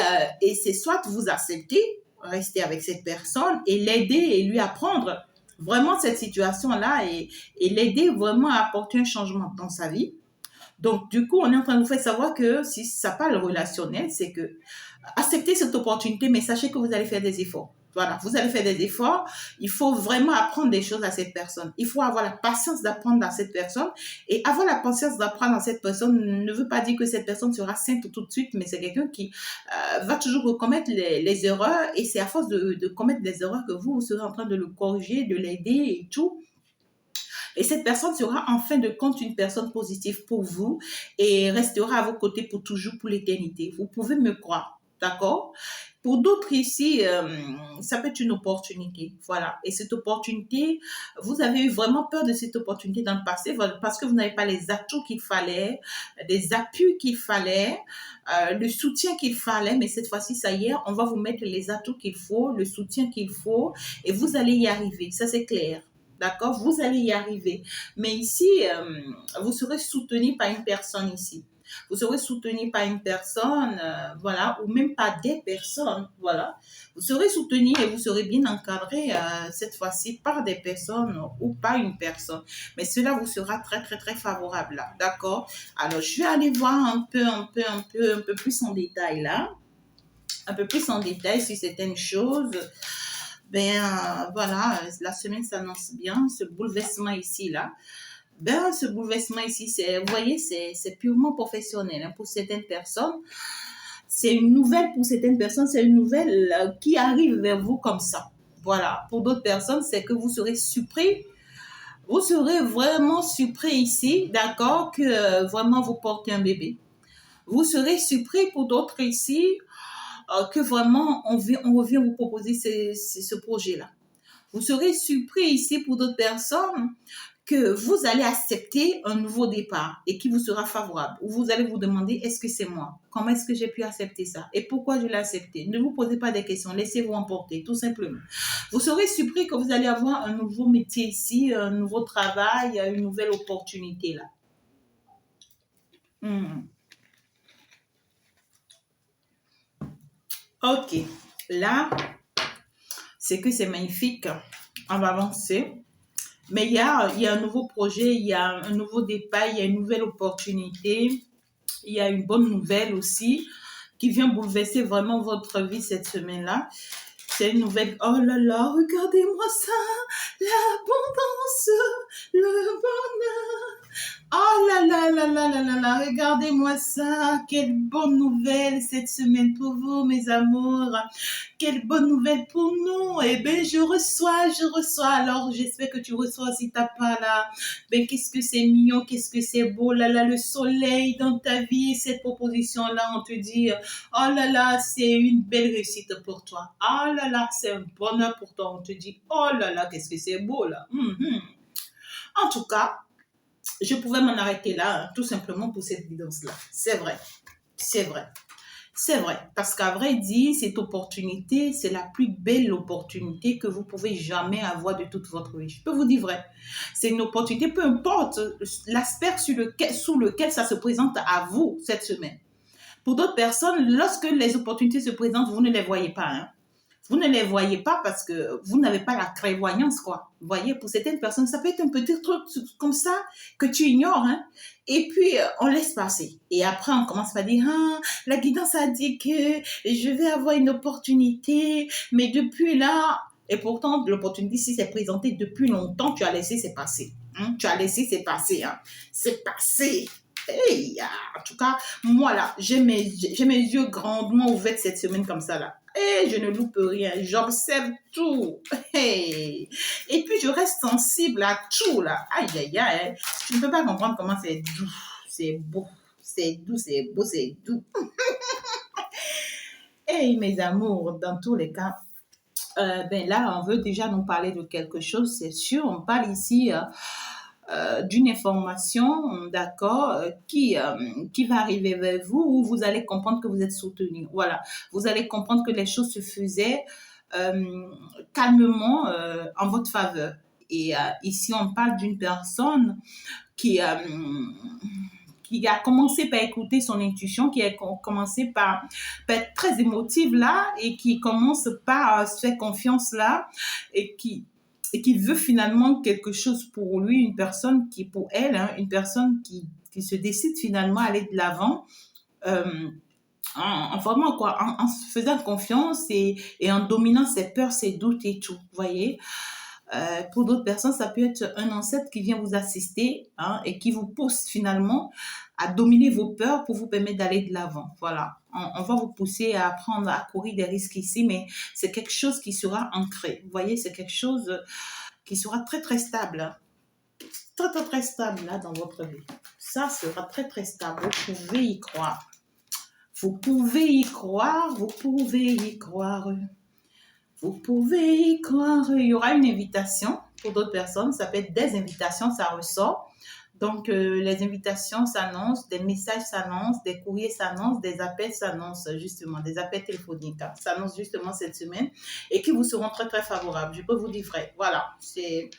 c'est soit vous acceptez, rester avec cette personne et l'aider et lui apprendre vraiment cette situation-là et l'aider vraiment à apporter un changement dans sa vie. Donc, du coup, on est en train de vous faire savoir que si ça parle relationnel, c'est que acceptez cette opportunité, mais sachez que vous allez faire des efforts. Voilà, vous allez faire des efforts. Il faut vraiment apprendre des choses à cette personne. Il faut avoir la patience d'apprendre à cette personne. Et avoir la patience d'apprendre à cette personne ne veut pas dire que cette personne sera sainte tout de suite, mais c'est quelqu'un qui va toujours commettre les erreurs. Et c'est à force de commettre des erreurs que vous serez en train de le corriger, de l'aider et tout. Et cette personne sera en fin de compte une personne positive pour vous et restera à vos côtés pour toujours, pour l'éternité. Vous pouvez me croire, d'accord? Pour d'autres ici, ça peut être une opportunité, voilà. Et cette opportunité, vous avez eu vraiment peur de cette opportunité dans le passé parce que vous n'avez pas les atouts qu'il fallait, les appuis qu'il fallait, le soutien qu'il fallait. Mais cette fois-ci, ça y est, on va vous mettre les atouts qu'il faut, le soutien qu'il faut et vous allez y arriver. Ça, c'est clair. D'accord? Vous allez y arriver. Mais ici, vous serez soutenu par une personne ici. Vous serez soutenu par une personne, voilà, ou même pas des personnes, voilà. Vous serez soutenu et vous serez bien encadré cette fois-ci par des personnes ou par une personne. Mais cela vous sera très, très, très favorable là, d'accord? Alors, je vais aller voir un peu plus en détail là, un peu plus en détail sur certaines choses. Ben voilà, la semaine s'annonce bien, ce bouleversement ici là. Ben, ce bouleversement ici, vous voyez, c'est purement professionnel hein, pour certaines personnes. C'est une nouvelle pour certaines personnes, c'est une nouvelle qui arrive vers vous comme ça. Voilà. Pour d'autres personnes, c'est que vous serez surpris. Vous serez vraiment surpris ici, d'accord, que vraiment vous portez un bébé. Vous serez surpris pour d'autres ici que vraiment on vient vous proposer ce projet-là. Vous serez surpris ici pour d'autres personnes que vous allez accepter un nouveau départ et qui vous sera favorable. Vous allez vous demander, est-ce que c'est moi? Comment est-ce que j'ai pu accepter ça? Et pourquoi je l'ai accepté? Ne vous posez pas des questions, laissez-vous emporter, tout simplement. Vous serez surpris que vous allez avoir un nouveau métier ici, un nouveau travail, une nouvelle opportunité là. Ok, là, c'est que c'est magnifique. On va avancer. Mais il y a un nouveau projet, il y a un nouveau départ, il y a une nouvelle opportunité. Il y a une bonne nouvelle aussi qui vient bouleverser vraiment votre vie cette semaine-là. C'est une nouvelle. Oh là là, regardez-moi ça, l'abondance, le bonheur. Oh là là là là là là là, regardez-moi ça. Quelle bonne nouvelle cette semaine pour vous, mes amours. Quelle bonne nouvelle pour nous. Eh bien, je reçois. Alors, j'espère que tu reçois si t'as pas là. Ben, qu'est-ce que c'est mignon, qu'est-ce que c'est beau. Là là, le soleil dans ta vie, cette proposition-là, on te dit, oh là là, c'est une belle réussite pour toi. Oh là là, c'est un bonheur pour toi. On te dit, oh là là, qu'est-ce que c'est beau là. En tout cas, je pouvais m'en arrêter là, tout simplement pour cette vidéo-là. C'est vrai. C'est vrai. C'est vrai. Parce qu'à vrai dire, cette opportunité, c'est la plus belle opportunité que vous pouvez jamais avoir de toute votre vie. Je peux vous dire vrai. C'est une opportunité, peu importe l'aspect sous lequel ça se présente à vous cette semaine. Pour d'autres personnes, lorsque les opportunités se présentent, vous ne les voyez pas. Hein. Vous ne les voyez pas parce que vous n'avez pas la clairvoyance, quoi. Vous voyez, pour certaines personnes, ça peut être un petit truc comme ça que tu ignores, hein. Et puis, on laisse passer. Et après, on commence à dire, ah, la guidance a dit que je vais avoir une opportunité, mais depuis là, et pourtant, l'opportunité, si c'est présenté depuis longtemps, tu as laissé c'est passer. Hein? Tu as laissé c'est passer. Hein? C'est passé. Hey, en tout cas, moi là, j'ai mes yeux grandement ouverts cette semaine comme ça là. Et je ne loupe rien, j'observe tout. Hey. Et puis je reste sensible à tout là. Aïe, aïe, aïe. Je ne peux pas comprendre comment c'est doux, c'est beau, c'est doux, c'est beau, c'est doux. Hey, mes amours, dans tous les cas, ben là, on veut déjà nous parler de quelque chose, c'est sûr. On parle ici d'une information, d'accord, qui va arriver vers vous où vous allez comprendre que vous êtes soutenu. Voilà, vous allez comprendre que les choses se faisaient calmement en votre faveur. Et ici, on parle d'une personne qui, euh, qui a commencé par écouter son intuition, qui a commencé par être très émotive là et qui commence par se faire confiance là et qui veut finalement quelque chose pour lui, une personne qui pour elle, hein, une personne qui se décide finalement à aller de l'avant. Euh, vraiment quoi, en se faisant confiance et en dominant ses peurs, ses doutes et tout, vous voyez. Pour d'autres personnes, ça peut être un ancêtre qui vient vous assister hein, et qui vous pousse finalement à dominer vos peurs pour vous permettre d'aller de l'avant. Voilà, on va vous pousser à apprendre à courir des risques ici, mais c'est quelque chose qui sera ancré. Vous voyez, c'est quelque chose qui sera très très stable, très très très stable là dans votre vie. Ça sera très très stable. Vous pouvez y croire. Vous pouvez y croire. Vous pouvez y croire. Vous pouvez y croire. Il y aura une invitation pour d'autres personnes. Ça peut être des invitations, ça ressort. Donc, les invitations s'annoncent, des messages s'annoncent, des courriers s'annoncent, des appels s'annoncent, justement, des appels téléphoniques hein, s'annoncent justement cette semaine et qui vous seront très, très favorables. Je peux vous dire vrai. Voilà, c'est...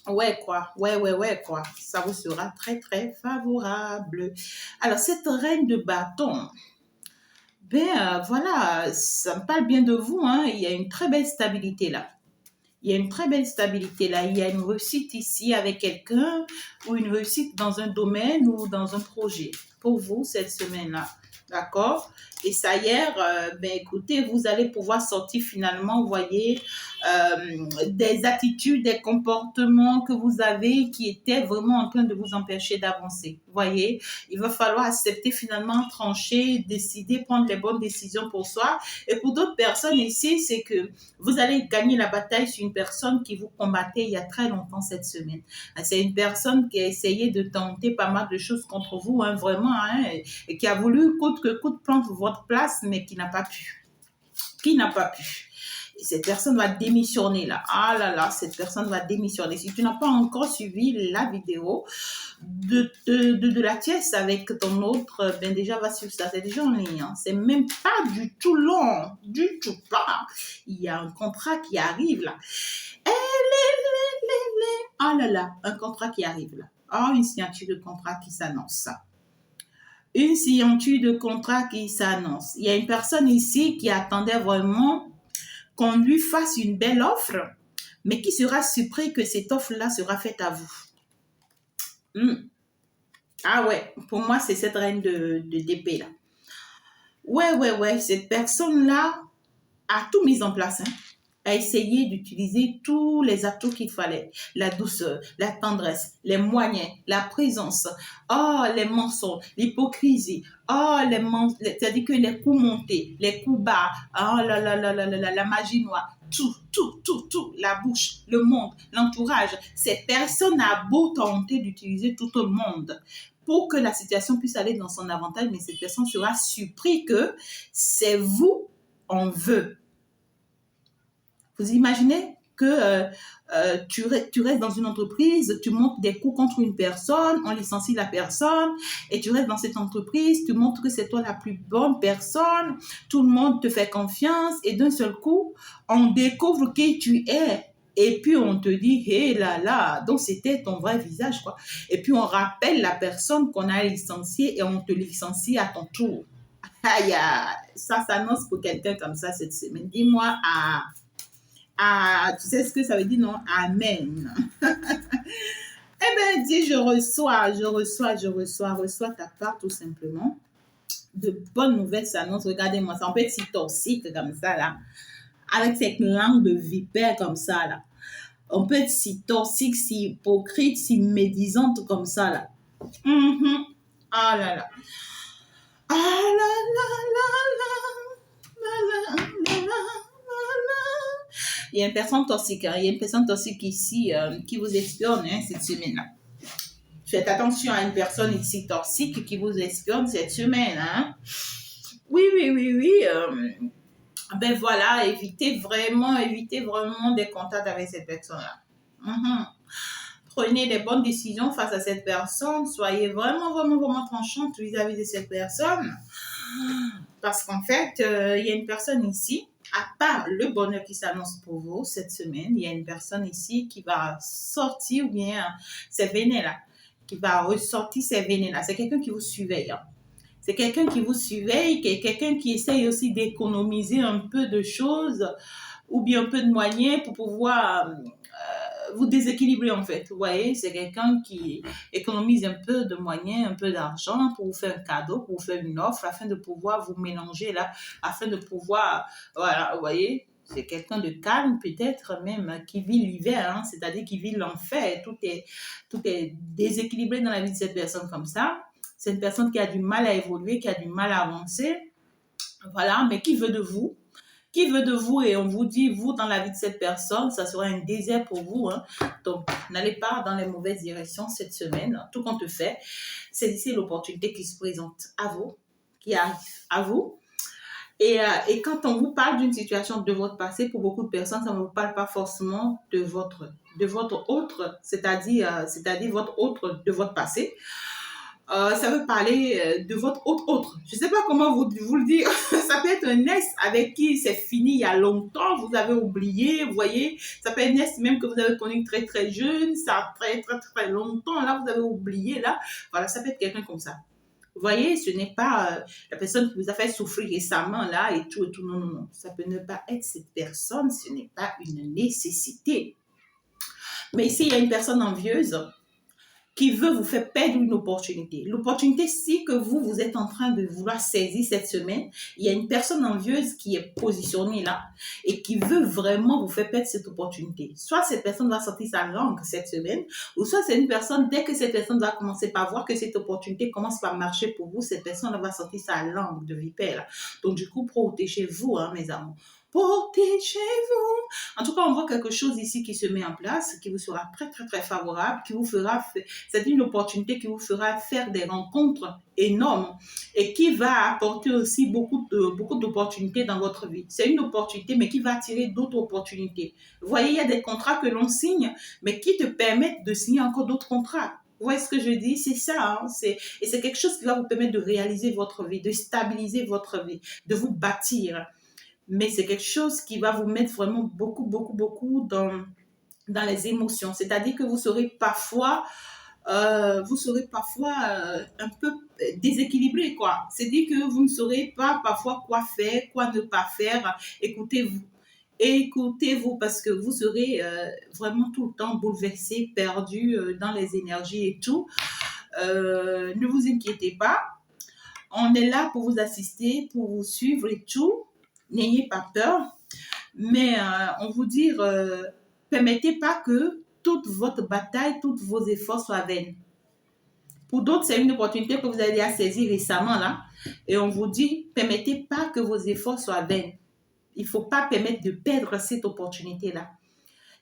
Ouais, quoi. Ouais, quoi. Ça vous sera très, très favorable. Alors, cette reine de bâton, voilà, ça me parle bien de vous. Hein. Il y a une très belle stabilité là. Il y a une très belle stabilité là. Il y a une réussite ici avec quelqu'un ou une réussite dans un domaine ou dans un projet pour vous cette semaine-là. D'accord? Et ça hier, écoutez, vous allez pouvoir sortir finalement, vous voyez, des attitudes, des comportements que vous avez qui étaient vraiment en train de vous empêcher d'avancer. Vous voyez, il va falloir accepter finalement, trancher, décider, prendre les bonnes décisions pour soi. Et pour d'autres personnes ici, c'est que vous allez gagner la bataille sur une personne qui vous combattait il y a très longtemps cette semaine. C'est une personne qui a essayé de tenter pas mal de choses contre vous, hein, vraiment, hein, et qui a voulu coûte que coûte prendre votre place, mais qui n'a pas pu. Qui n'a pas pu. Et cette personne va démissionner là. Ah là là, cette personne va démissionner. Si tu n'as pas encore suivi la vidéo de la pièce avec ton autre, ben déjà va suivre ça. C'est déjà en ligne. Hein. C'est même pas du tout long. Du tout pas. Il y a un contrat qui arrive là. Ah là là, un contrat qui arrive là. Ah, une signature de contrat qui s'annonce. Une signature de contrat qui s'annonce. Il y a une personne ici qui attendait vraiment qu'on lui fasse une belle offre, mais qui sera surpris que cette offre-là sera faite à vous. Ah ouais, pour moi, c'est cette reine de d'épée là. Ouais, cette personne-là a tout mis en place, hein. A essayé d'utiliser tous les atouts qu'il fallait. La douceur, la tendresse, les moyens, la présence, les mensonges, l'hypocrisie, c'est-à-dire que les coups montés, les coups bas, la magie noire, tout, la bouche, le monde, l'entourage. Cette personne a beau tenter d'utiliser tout le monde pour que la situation puisse aller dans son avantage, mais cette personne sera surpris que c'est vous on veut. Vous imaginez que tu restes dans une entreprise, tu montes des coups contre une personne, on licencie la personne et tu restes dans cette entreprise, tu montres que c'est toi la plus bonne personne, tout le monde te fait confiance et d'un seul coup, on découvre qui tu es. Et puis on te dit, hé là, donc c'était ton vrai visage quoi. Et puis on rappelle la personne qu'on a licenciée et on te licencie à ton tour. Aïe, ça s'annonce pour quelqu'un comme ça cette semaine. Dis-moi, tu sais ce que ça veut dire, non? Amen. Eh bien, dis, je reçois ta part tout simplement. De bonnes nouvelles s'annoncent. Regardez-moi, ça peut être si toxique comme ça, là. Avec cette langue de vipère comme ça, là. On peut être si toxique, si hypocrite, si médisante comme ça, là. Ah là là. Ah là là là là. La, la, la, la, la. Il y a une personne toxique, hein. Il y a une personne toxique ici qui vous espionne hein, cette semaine-là. Faites attention à une personne ici toxique qui vous espionne cette semaine. Hein. Oui, oui, oui, oui. Ben voilà, évitez vraiment des contacts avec cette personne-là. Mhm. Prenez des bonnes décisions face à cette personne. Soyez vraiment, vraiment, vraiment tranchante vis-à-vis de cette personne. Parce qu'en fait, il y a une personne ici, à part le bonheur qui s'annonce pour vous cette semaine, il y a une personne ici qui va sortir ou bien ces veines-là, qui va ressortir ces veines-là. C'est quelqu'un qui vous surveille. Hein. C'est quelqu'un qui vous surveille, quelqu'un qui essaye aussi d'économiser un peu de choses ou bien un peu de moyens pour pouvoir vous déséquilibrer en fait. Vous voyez, c'est quelqu'un qui économise un peu de moyens, un peu d'argent pour vous faire un cadeau, pour vous faire une offre afin de pouvoir vous mélanger là, afin de pouvoir, voilà, vous voyez, c'est quelqu'un de calme peut-être même qui vit l'hiver, hein, c'est-à-dire qui vit l'enfer. Tout est déséquilibré dans la vie de cette personne comme ça. C'est une personne qui a du mal à évoluer, qui a du mal à avancer. Voilà, mais qui veut de vous? Qui veut de vous et on vous dit, vous, dans la vie de cette personne, ça sera un désert pour vous. Hein. Donc, n'allez pas dans les mauvaises directions cette semaine. Tout compte fait, c'est ici l'opportunité qui se présente à vous, qui arrive à vous. Et quand on vous parle d'une situation de votre passé, pour beaucoup de personnes, ça ne vous parle pas forcément de votre autre, c'est-à-dire votre autre de votre passé. Ça veut parler de votre autre. Je ne sais pas comment vous le dire. Ça peut être un ex avec qui c'est fini il y a longtemps, vous avez oublié, vous voyez. Ça peut être un ex même que vous avez connu très très jeune, ça a très très très longtemps, là vous avez oublié, là. Voilà, ça peut être quelqu'un comme ça. Vous voyez, ce n'est pas la personne qui vous a fait souffrir récemment, là, et tout, et tout. Non, non, non. Ça peut ne pas être cette personne, ce n'est pas une nécessité. Mais ici, il y a une personne envieuse qui veut vous faire perdre une opportunité. L'opportunité, si que vous êtes en train de vouloir saisir cette semaine, il y a une personne envieuse qui est positionnée là et qui veut vraiment vous faire perdre cette opportunité. Soit cette personne va sortir sa langue cette semaine, ou soit c'est une personne, dès que cette personne va commencer par voir que cette opportunité commence par marcher pour vous, cette personne va sortir sa langue de vipère. Donc du coup, protégez-vous, hein, mes amours. Protégez-vous. En tout cas, on voit quelque chose ici qui se met en place, qui vous sera très, très, très favorable, qui vous fera, c'est une opportunité qui vous fera faire des rencontres énormes et qui va apporter aussi beaucoup d'opportunités dans votre vie. C'est une opportunité, mais qui va attirer d'autres opportunités. Vous voyez, il y a des contrats que l'on signe, mais qui te permettent de signer encore d'autres contrats. Vous voyez ce que je dis? C'est ça. Hein? Et c'est quelque chose qui va vous permettre de réaliser votre vie, de stabiliser votre vie, de vous bâtir. Mais c'est quelque chose qui va vous mettre vraiment beaucoup, beaucoup, beaucoup dans les émotions. C'est-à-dire que vous serez parfois un peu déséquilibré, quoi. C'est-à-dire que vous ne saurez pas parfois quoi faire, quoi ne pas faire. Écoutez-vous. Écoutez-vous parce que vous serez vraiment tout le temps bouleversé, perdu dans les énergies et tout. Ne vous inquiétez pas. On est là pour vous assister, pour vous suivre et tout. N'ayez pas peur. Mais on vous dit, permettez pas que toute votre bataille, tous vos efforts soient vains. Pour d'autres, c'est une opportunité que vous avez déjà saisie récemment là. Et on vous dit, permettez pas que vos efforts soient vains. Il ne faut pas permettre de perdre cette opportunité-là.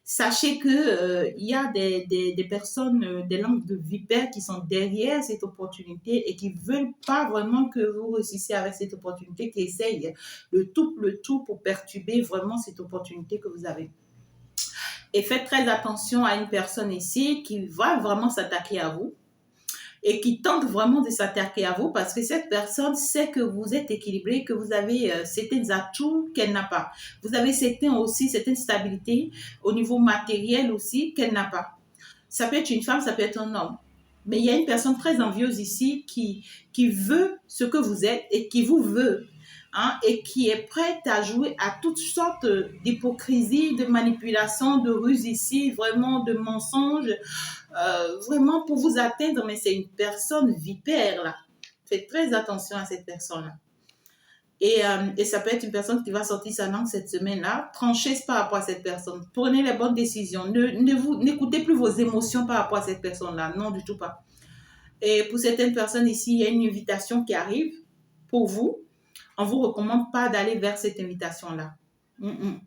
Sachez que il y a des personnes, des langues de vipères qui sont derrière cette opportunité et qui ne veulent pas vraiment que vous réussissiez avec cette opportunité, qui essayent le tout pour perturber vraiment cette opportunité que vous avez. Et faites très attention à une personne ici qui va vraiment s'attaquer à vous et qui tente vraiment de s'attaquer à vous parce que cette personne sait que vous êtes équilibré, que vous avez certains atouts qu'elle n'a pas. Vous avez certaines stabilités au niveau matériel aussi qu'elle n'a pas. Ça peut être une femme, ça peut être un homme. Mais il y a une personne très envieuse ici qui veut ce que vous êtes et qui vous veut. Hein, et qui est prête à jouer à toutes sortes d'hypocrisie, de manipulation, de ruse ici, vraiment de mensonges, vraiment pour vous atteindre, mais c'est une personne vipère là. Faites très attention à cette personne-là. Et ça peut être une personne qui va sortir sa langue cette semaine-là. Tranchez par rapport à cette personne. Prenez les bonnes décisions. N'écoutez plus vos émotions par rapport à cette personne-là. Non, du tout pas. Et pour certaines personnes ici, il y a une invitation qui arrive pour vous. On ne vous recommande pas d'aller vers cette invitation-là. Il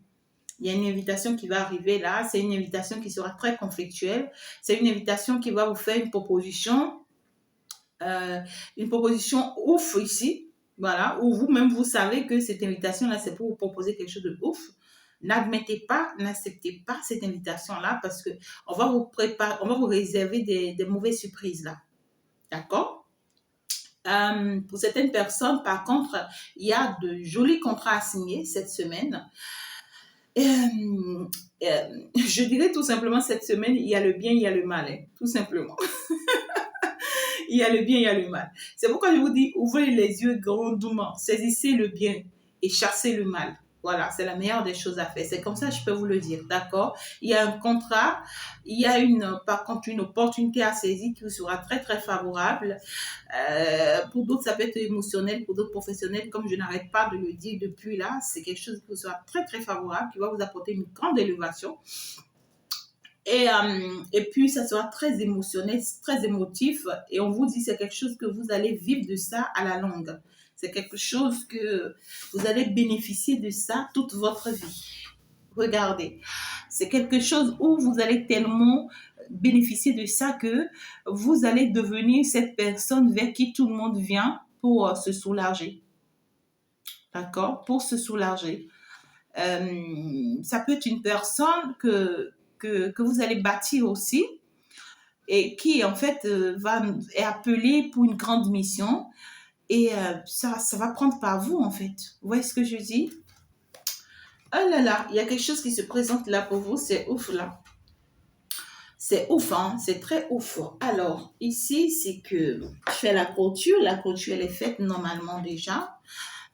y a une invitation qui va arriver là. C'est une invitation qui sera très conflictuelle. C'est une invitation qui va vous faire une proposition ouf ici. Voilà, où vous-même, vous savez que cette invitation-là, c'est pour vous proposer quelque chose de ouf. N'admettez pas, n'acceptez pas cette invitation-là parce que on va vous réserver des mauvaises surprises là. D'accord? Pour certaines personnes, par contre, il y a de jolis contrats à signer cette semaine. Je dirais tout simplement cette semaine, il y a le bien, il y a le mal, hein, tout simplement. Il y a le bien, il y a le mal. C'est pourquoi je vous dis, ouvrez les yeux grandement, saisissez le bien et chassez le mal. Voilà, c'est la meilleure des choses à faire. C'est comme ça que je peux vous le dire, d'accord? Il y a un contrat, il y a par contre une opportunité à saisir qui vous sera très, très favorable. Pour d'autres, ça peut être émotionnel, pour d'autres professionnels, comme je n'arrête pas de le dire depuis là, c'est quelque chose qui vous sera très, très favorable, qui va vous apporter une grande élévation. Et puis, ça sera très émotionnel, très émotif. Et on vous dit, c'est quelque chose que vous allez vivre de ça à la longue. C'est quelque chose que vous allez bénéficier de ça toute votre vie. Regardez, c'est quelque chose où vous allez tellement bénéficier de ça que vous allez devenir cette personne vers qui tout le monde vient pour se soulager. D'accord? Pour se soulager. Ça peut être une personne que vous allez bâtir aussi et qui en fait est appelée pour une grande mission et ça va prendre par vous en fait. Vous voyez ce que je dis? Oh là là, il y a quelque chose qui se présente là pour vous, c'est ouf là. C'est ouf, hein? C'est très ouf. Alors, ici, c'est que je fais la clôture elle est faite normalement déjà,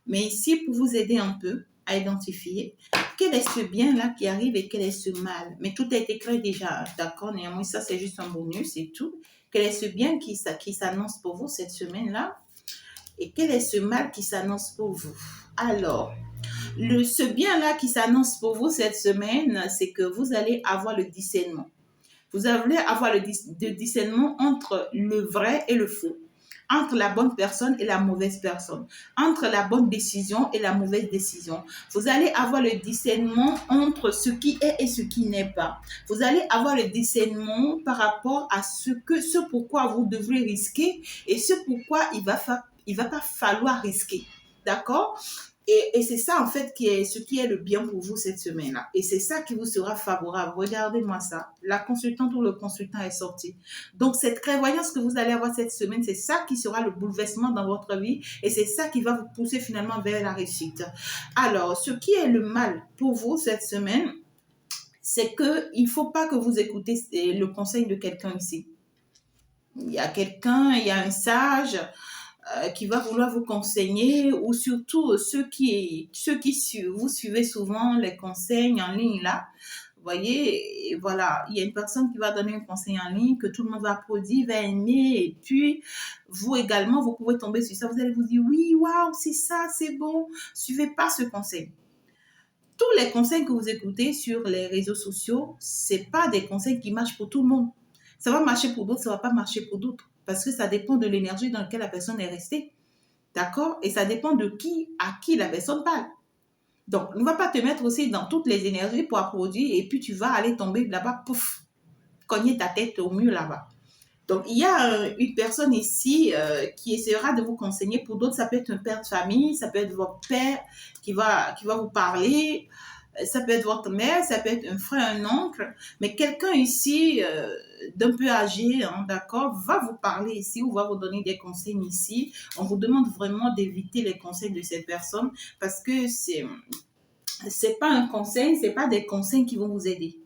mais ici, pour vous aider un peu à identifier quel est ce bien là qui arrive et quel est ce mal. Mais tout a été créé déjà, d'accord? Néanmoins, ça, c'est juste un bonus et tout. Quel est ce bien qui s'annonce pour vous cette semaine-là? Et quel est ce mal qui s'annonce pour vous? Alors, ce bien-là qui s'annonce pour vous cette semaine, c'est que vous allez avoir le discernement. Vous allez avoir le discernement entre le vrai et le faux, entre la bonne personne et la mauvaise personne, entre la bonne décision et la mauvaise décision. Vous allez avoir le discernement entre ce qui est et ce qui n'est pas. Vous allez avoir le discernement par rapport à ce pourquoi vous devrez risquer et ce pourquoi il va pas falloir risquer. D'accord? Et c'est ça, en fait, ce qui est le bien pour vous cette semaine-là. Et c'est ça qui vous sera favorable. Regardez-moi ça. La consultante ou le consultant est sorti. Donc, cette prévoyance que vous allez avoir cette semaine, c'est ça qui sera le bouleversement dans votre vie. Et c'est ça qui va vous pousser finalement vers la réussite. Alors, ce qui est le mal pour vous cette semaine, c'est qu'il ne faut pas que vous écoutez le conseil de quelqu'un ici. Il y a un sage qui va vouloir vous conseiller ou surtout ceux qui vous suivez souvent les conseils en ligne là. Vous voyez, et voilà, il y a une personne qui va donner un conseil en ligne que tout le monde va applaudir, va aimer et puis vous également, vous pouvez tomber sur ça. Vous allez vous dire oui, waouh, c'est ça, c'est bon. Suivez pas ce conseil. Tous les conseils que vous écoutez sur les réseaux sociaux, c'est pas des conseils qui marchent pour tout le monde. Ça va marcher pour d'autres, ça va pas marcher pour d'autres. Parce que ça dépend de l'énergie dans laquelle la personne est restée. D'accord? Et ça dépend de à qui la personne parle. Donc, ne va pas te mettre aussi dans toutes les énergies pour applaudir et puis tu vas aller tomber là-bas, pouf, cogner ta tête au mur là-bas. Donc, il y a une personne ici qui essaiera de vous conseiller. Pour d'autres, ça peut être un père de famille, ça peut être votre père qui va vous parler, ça peut être votre mère, ça peut être un frère, un oncle, mais quelqu'un ici d'un peu âgé, hein, d'accord, va vous parler ici ou va vous donner des conseils ici. On vous demande vraiment d'éviter les conseils de cette personne parce que c'est pas un conseil, c'est pas des conseils qui vont vous aider.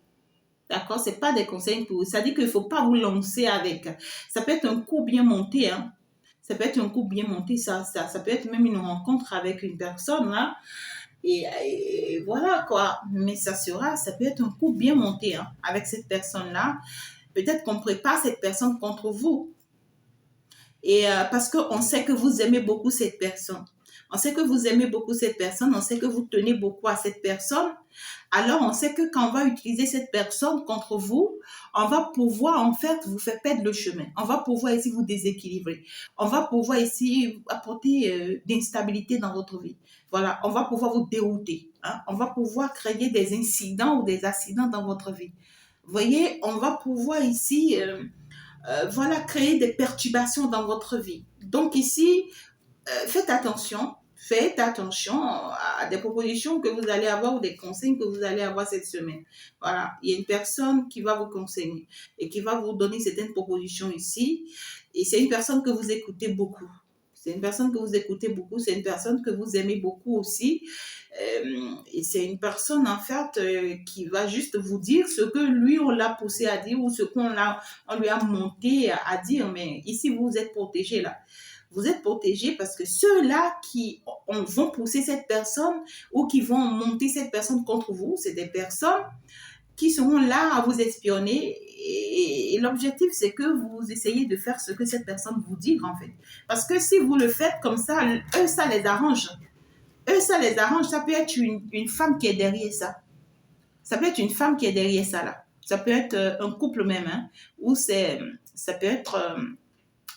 D'accord? C'est pas des conseils pour vous. Ça dit qu'il ne faut pas vous lancer avec. Ça peut être un coup bien monté, hein. Ça peut être un coup bien monté, ça peut être même une rencontre avec une personne, là. Et voilà, quoi. Mais ça peut être un coup bien monté, hein, avec cette personne-là. Peut-être qu'on prépare cette personne contre vous. Et parce qu'on sait que vous aimez beaucoup cette personne. On sait que vous aimez beaucoup cette personne. On sait que vous tenez beaucoup à cette personne. alors on sait que quand on va utiliser cette personne contre vous, on va pouvoir en fait vous faire perdre le chemin. On va pouvoir ici vous déséquilibrer. On va pouvoir ici apporter d'instabilité dans votre vie. Voilà, on va pouvoir vous dérouter. Hein? On va pouvoir créer des incidents ou des accidents dans votre vie. Vous voyez, on va pouvoir ici voilà, créer des perturbations dans votre vie. Donc ici, faites attention à des propositions que vous allez avoir ou des conseils que vous allez avoir cette semaine. Voilà, il y a une personne qui va vous conseiller et qui va vous donner certaines propositions ici. Et c'est une personne que vous écoutez beaucoup. C'est une personne que vous écoutez beaucoup, c'est une personne que vous aimez beaucoup aussi. Et c'est une personne, en fait, qui va juste vous dire ce que lui, on l'a poussé à dire ou ce on lui a monté à dire. Mais ici, vous êtes protégé là. Vous êtes protégé parce que ceux-là qui vont pousser cette personne ou qui vont monter cette personne contre vous, c'est des personnes qui seront là à vous espionner. Et l'objectif, c'est que vous essayez de faire ce que cette personne vous dit, en fait. Parce que si vous le faites comme ça, eux, ça les arrange. Eux, ça les arrange. Ça peut être une femme qui est derrière ça. Ça peut être une femme qui est derrière ça, là. Ça peut être un couple même, hein, où ça peut être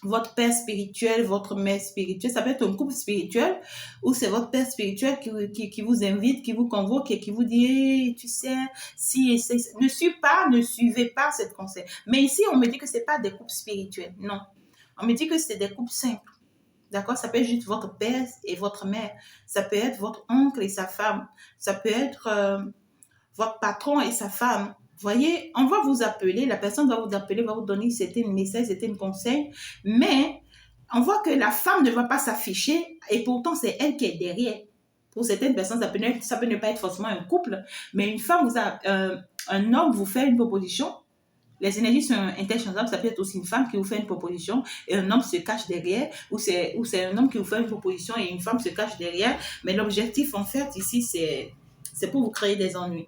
votre père spirituel, votre mère spirituelle. Ça peut être un couple spirituel où c'est votre père spirituel qui vous invite, qui vous convoque et qui vous dit, hey, tu sais, si et si. Ne suivez pas cette conseil. Mais ici, on me dit que ce n'est pas des couples spirituels. Non. On me dit que c'est des couples simples. D'accord? Ça peut être juste votre père et votre mère. Ça peut être votre oncle et sa femme. Ça peut être votre patron et sa femme. Voyez, on va vous appeler, la personne va vous appeler, va vous donner certains messages, certains conseils, mais on voit que la femme ne va pas s'afficher et pourtant c'est elle qui est derrière. Pour certaines personnes, ça peut ne pas être forcément un couple, mais une femme, un homme vous fait une proposition. Les énergies sont interchangeables, ça peut être aussi une femme qui vous fait une proposition et un homme se cache derrière, ou c'est un homme qui vous fait une proposition et une femme se cache derrière, mais l'objectif en fait ici, c'est pour vous créer des ennuis.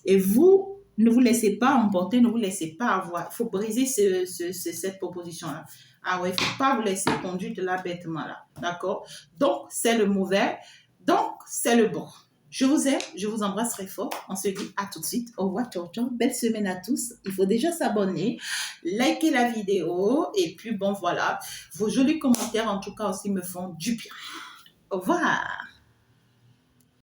Et vous, ne vous laissez pas emporter, ne vous laissez pas avoir. Il faut briser cette proposition-là. Ah ouais, il ne faut pas vous laisser conduire de là bêtement là. D'accord? Donc, c'est le mauvais. Donc, c'est le bon. Je vous aime, je vous embrasse très fort. On se dit à tout de suite. Au revoir, ciao, ciao. Belle semaine à tous. Il faut déjà s'abonner, liker la vidéo. Et puis, bon, voilà. Vos jolis commentaires, en tout cas, aussi me font du bien. Au revoir.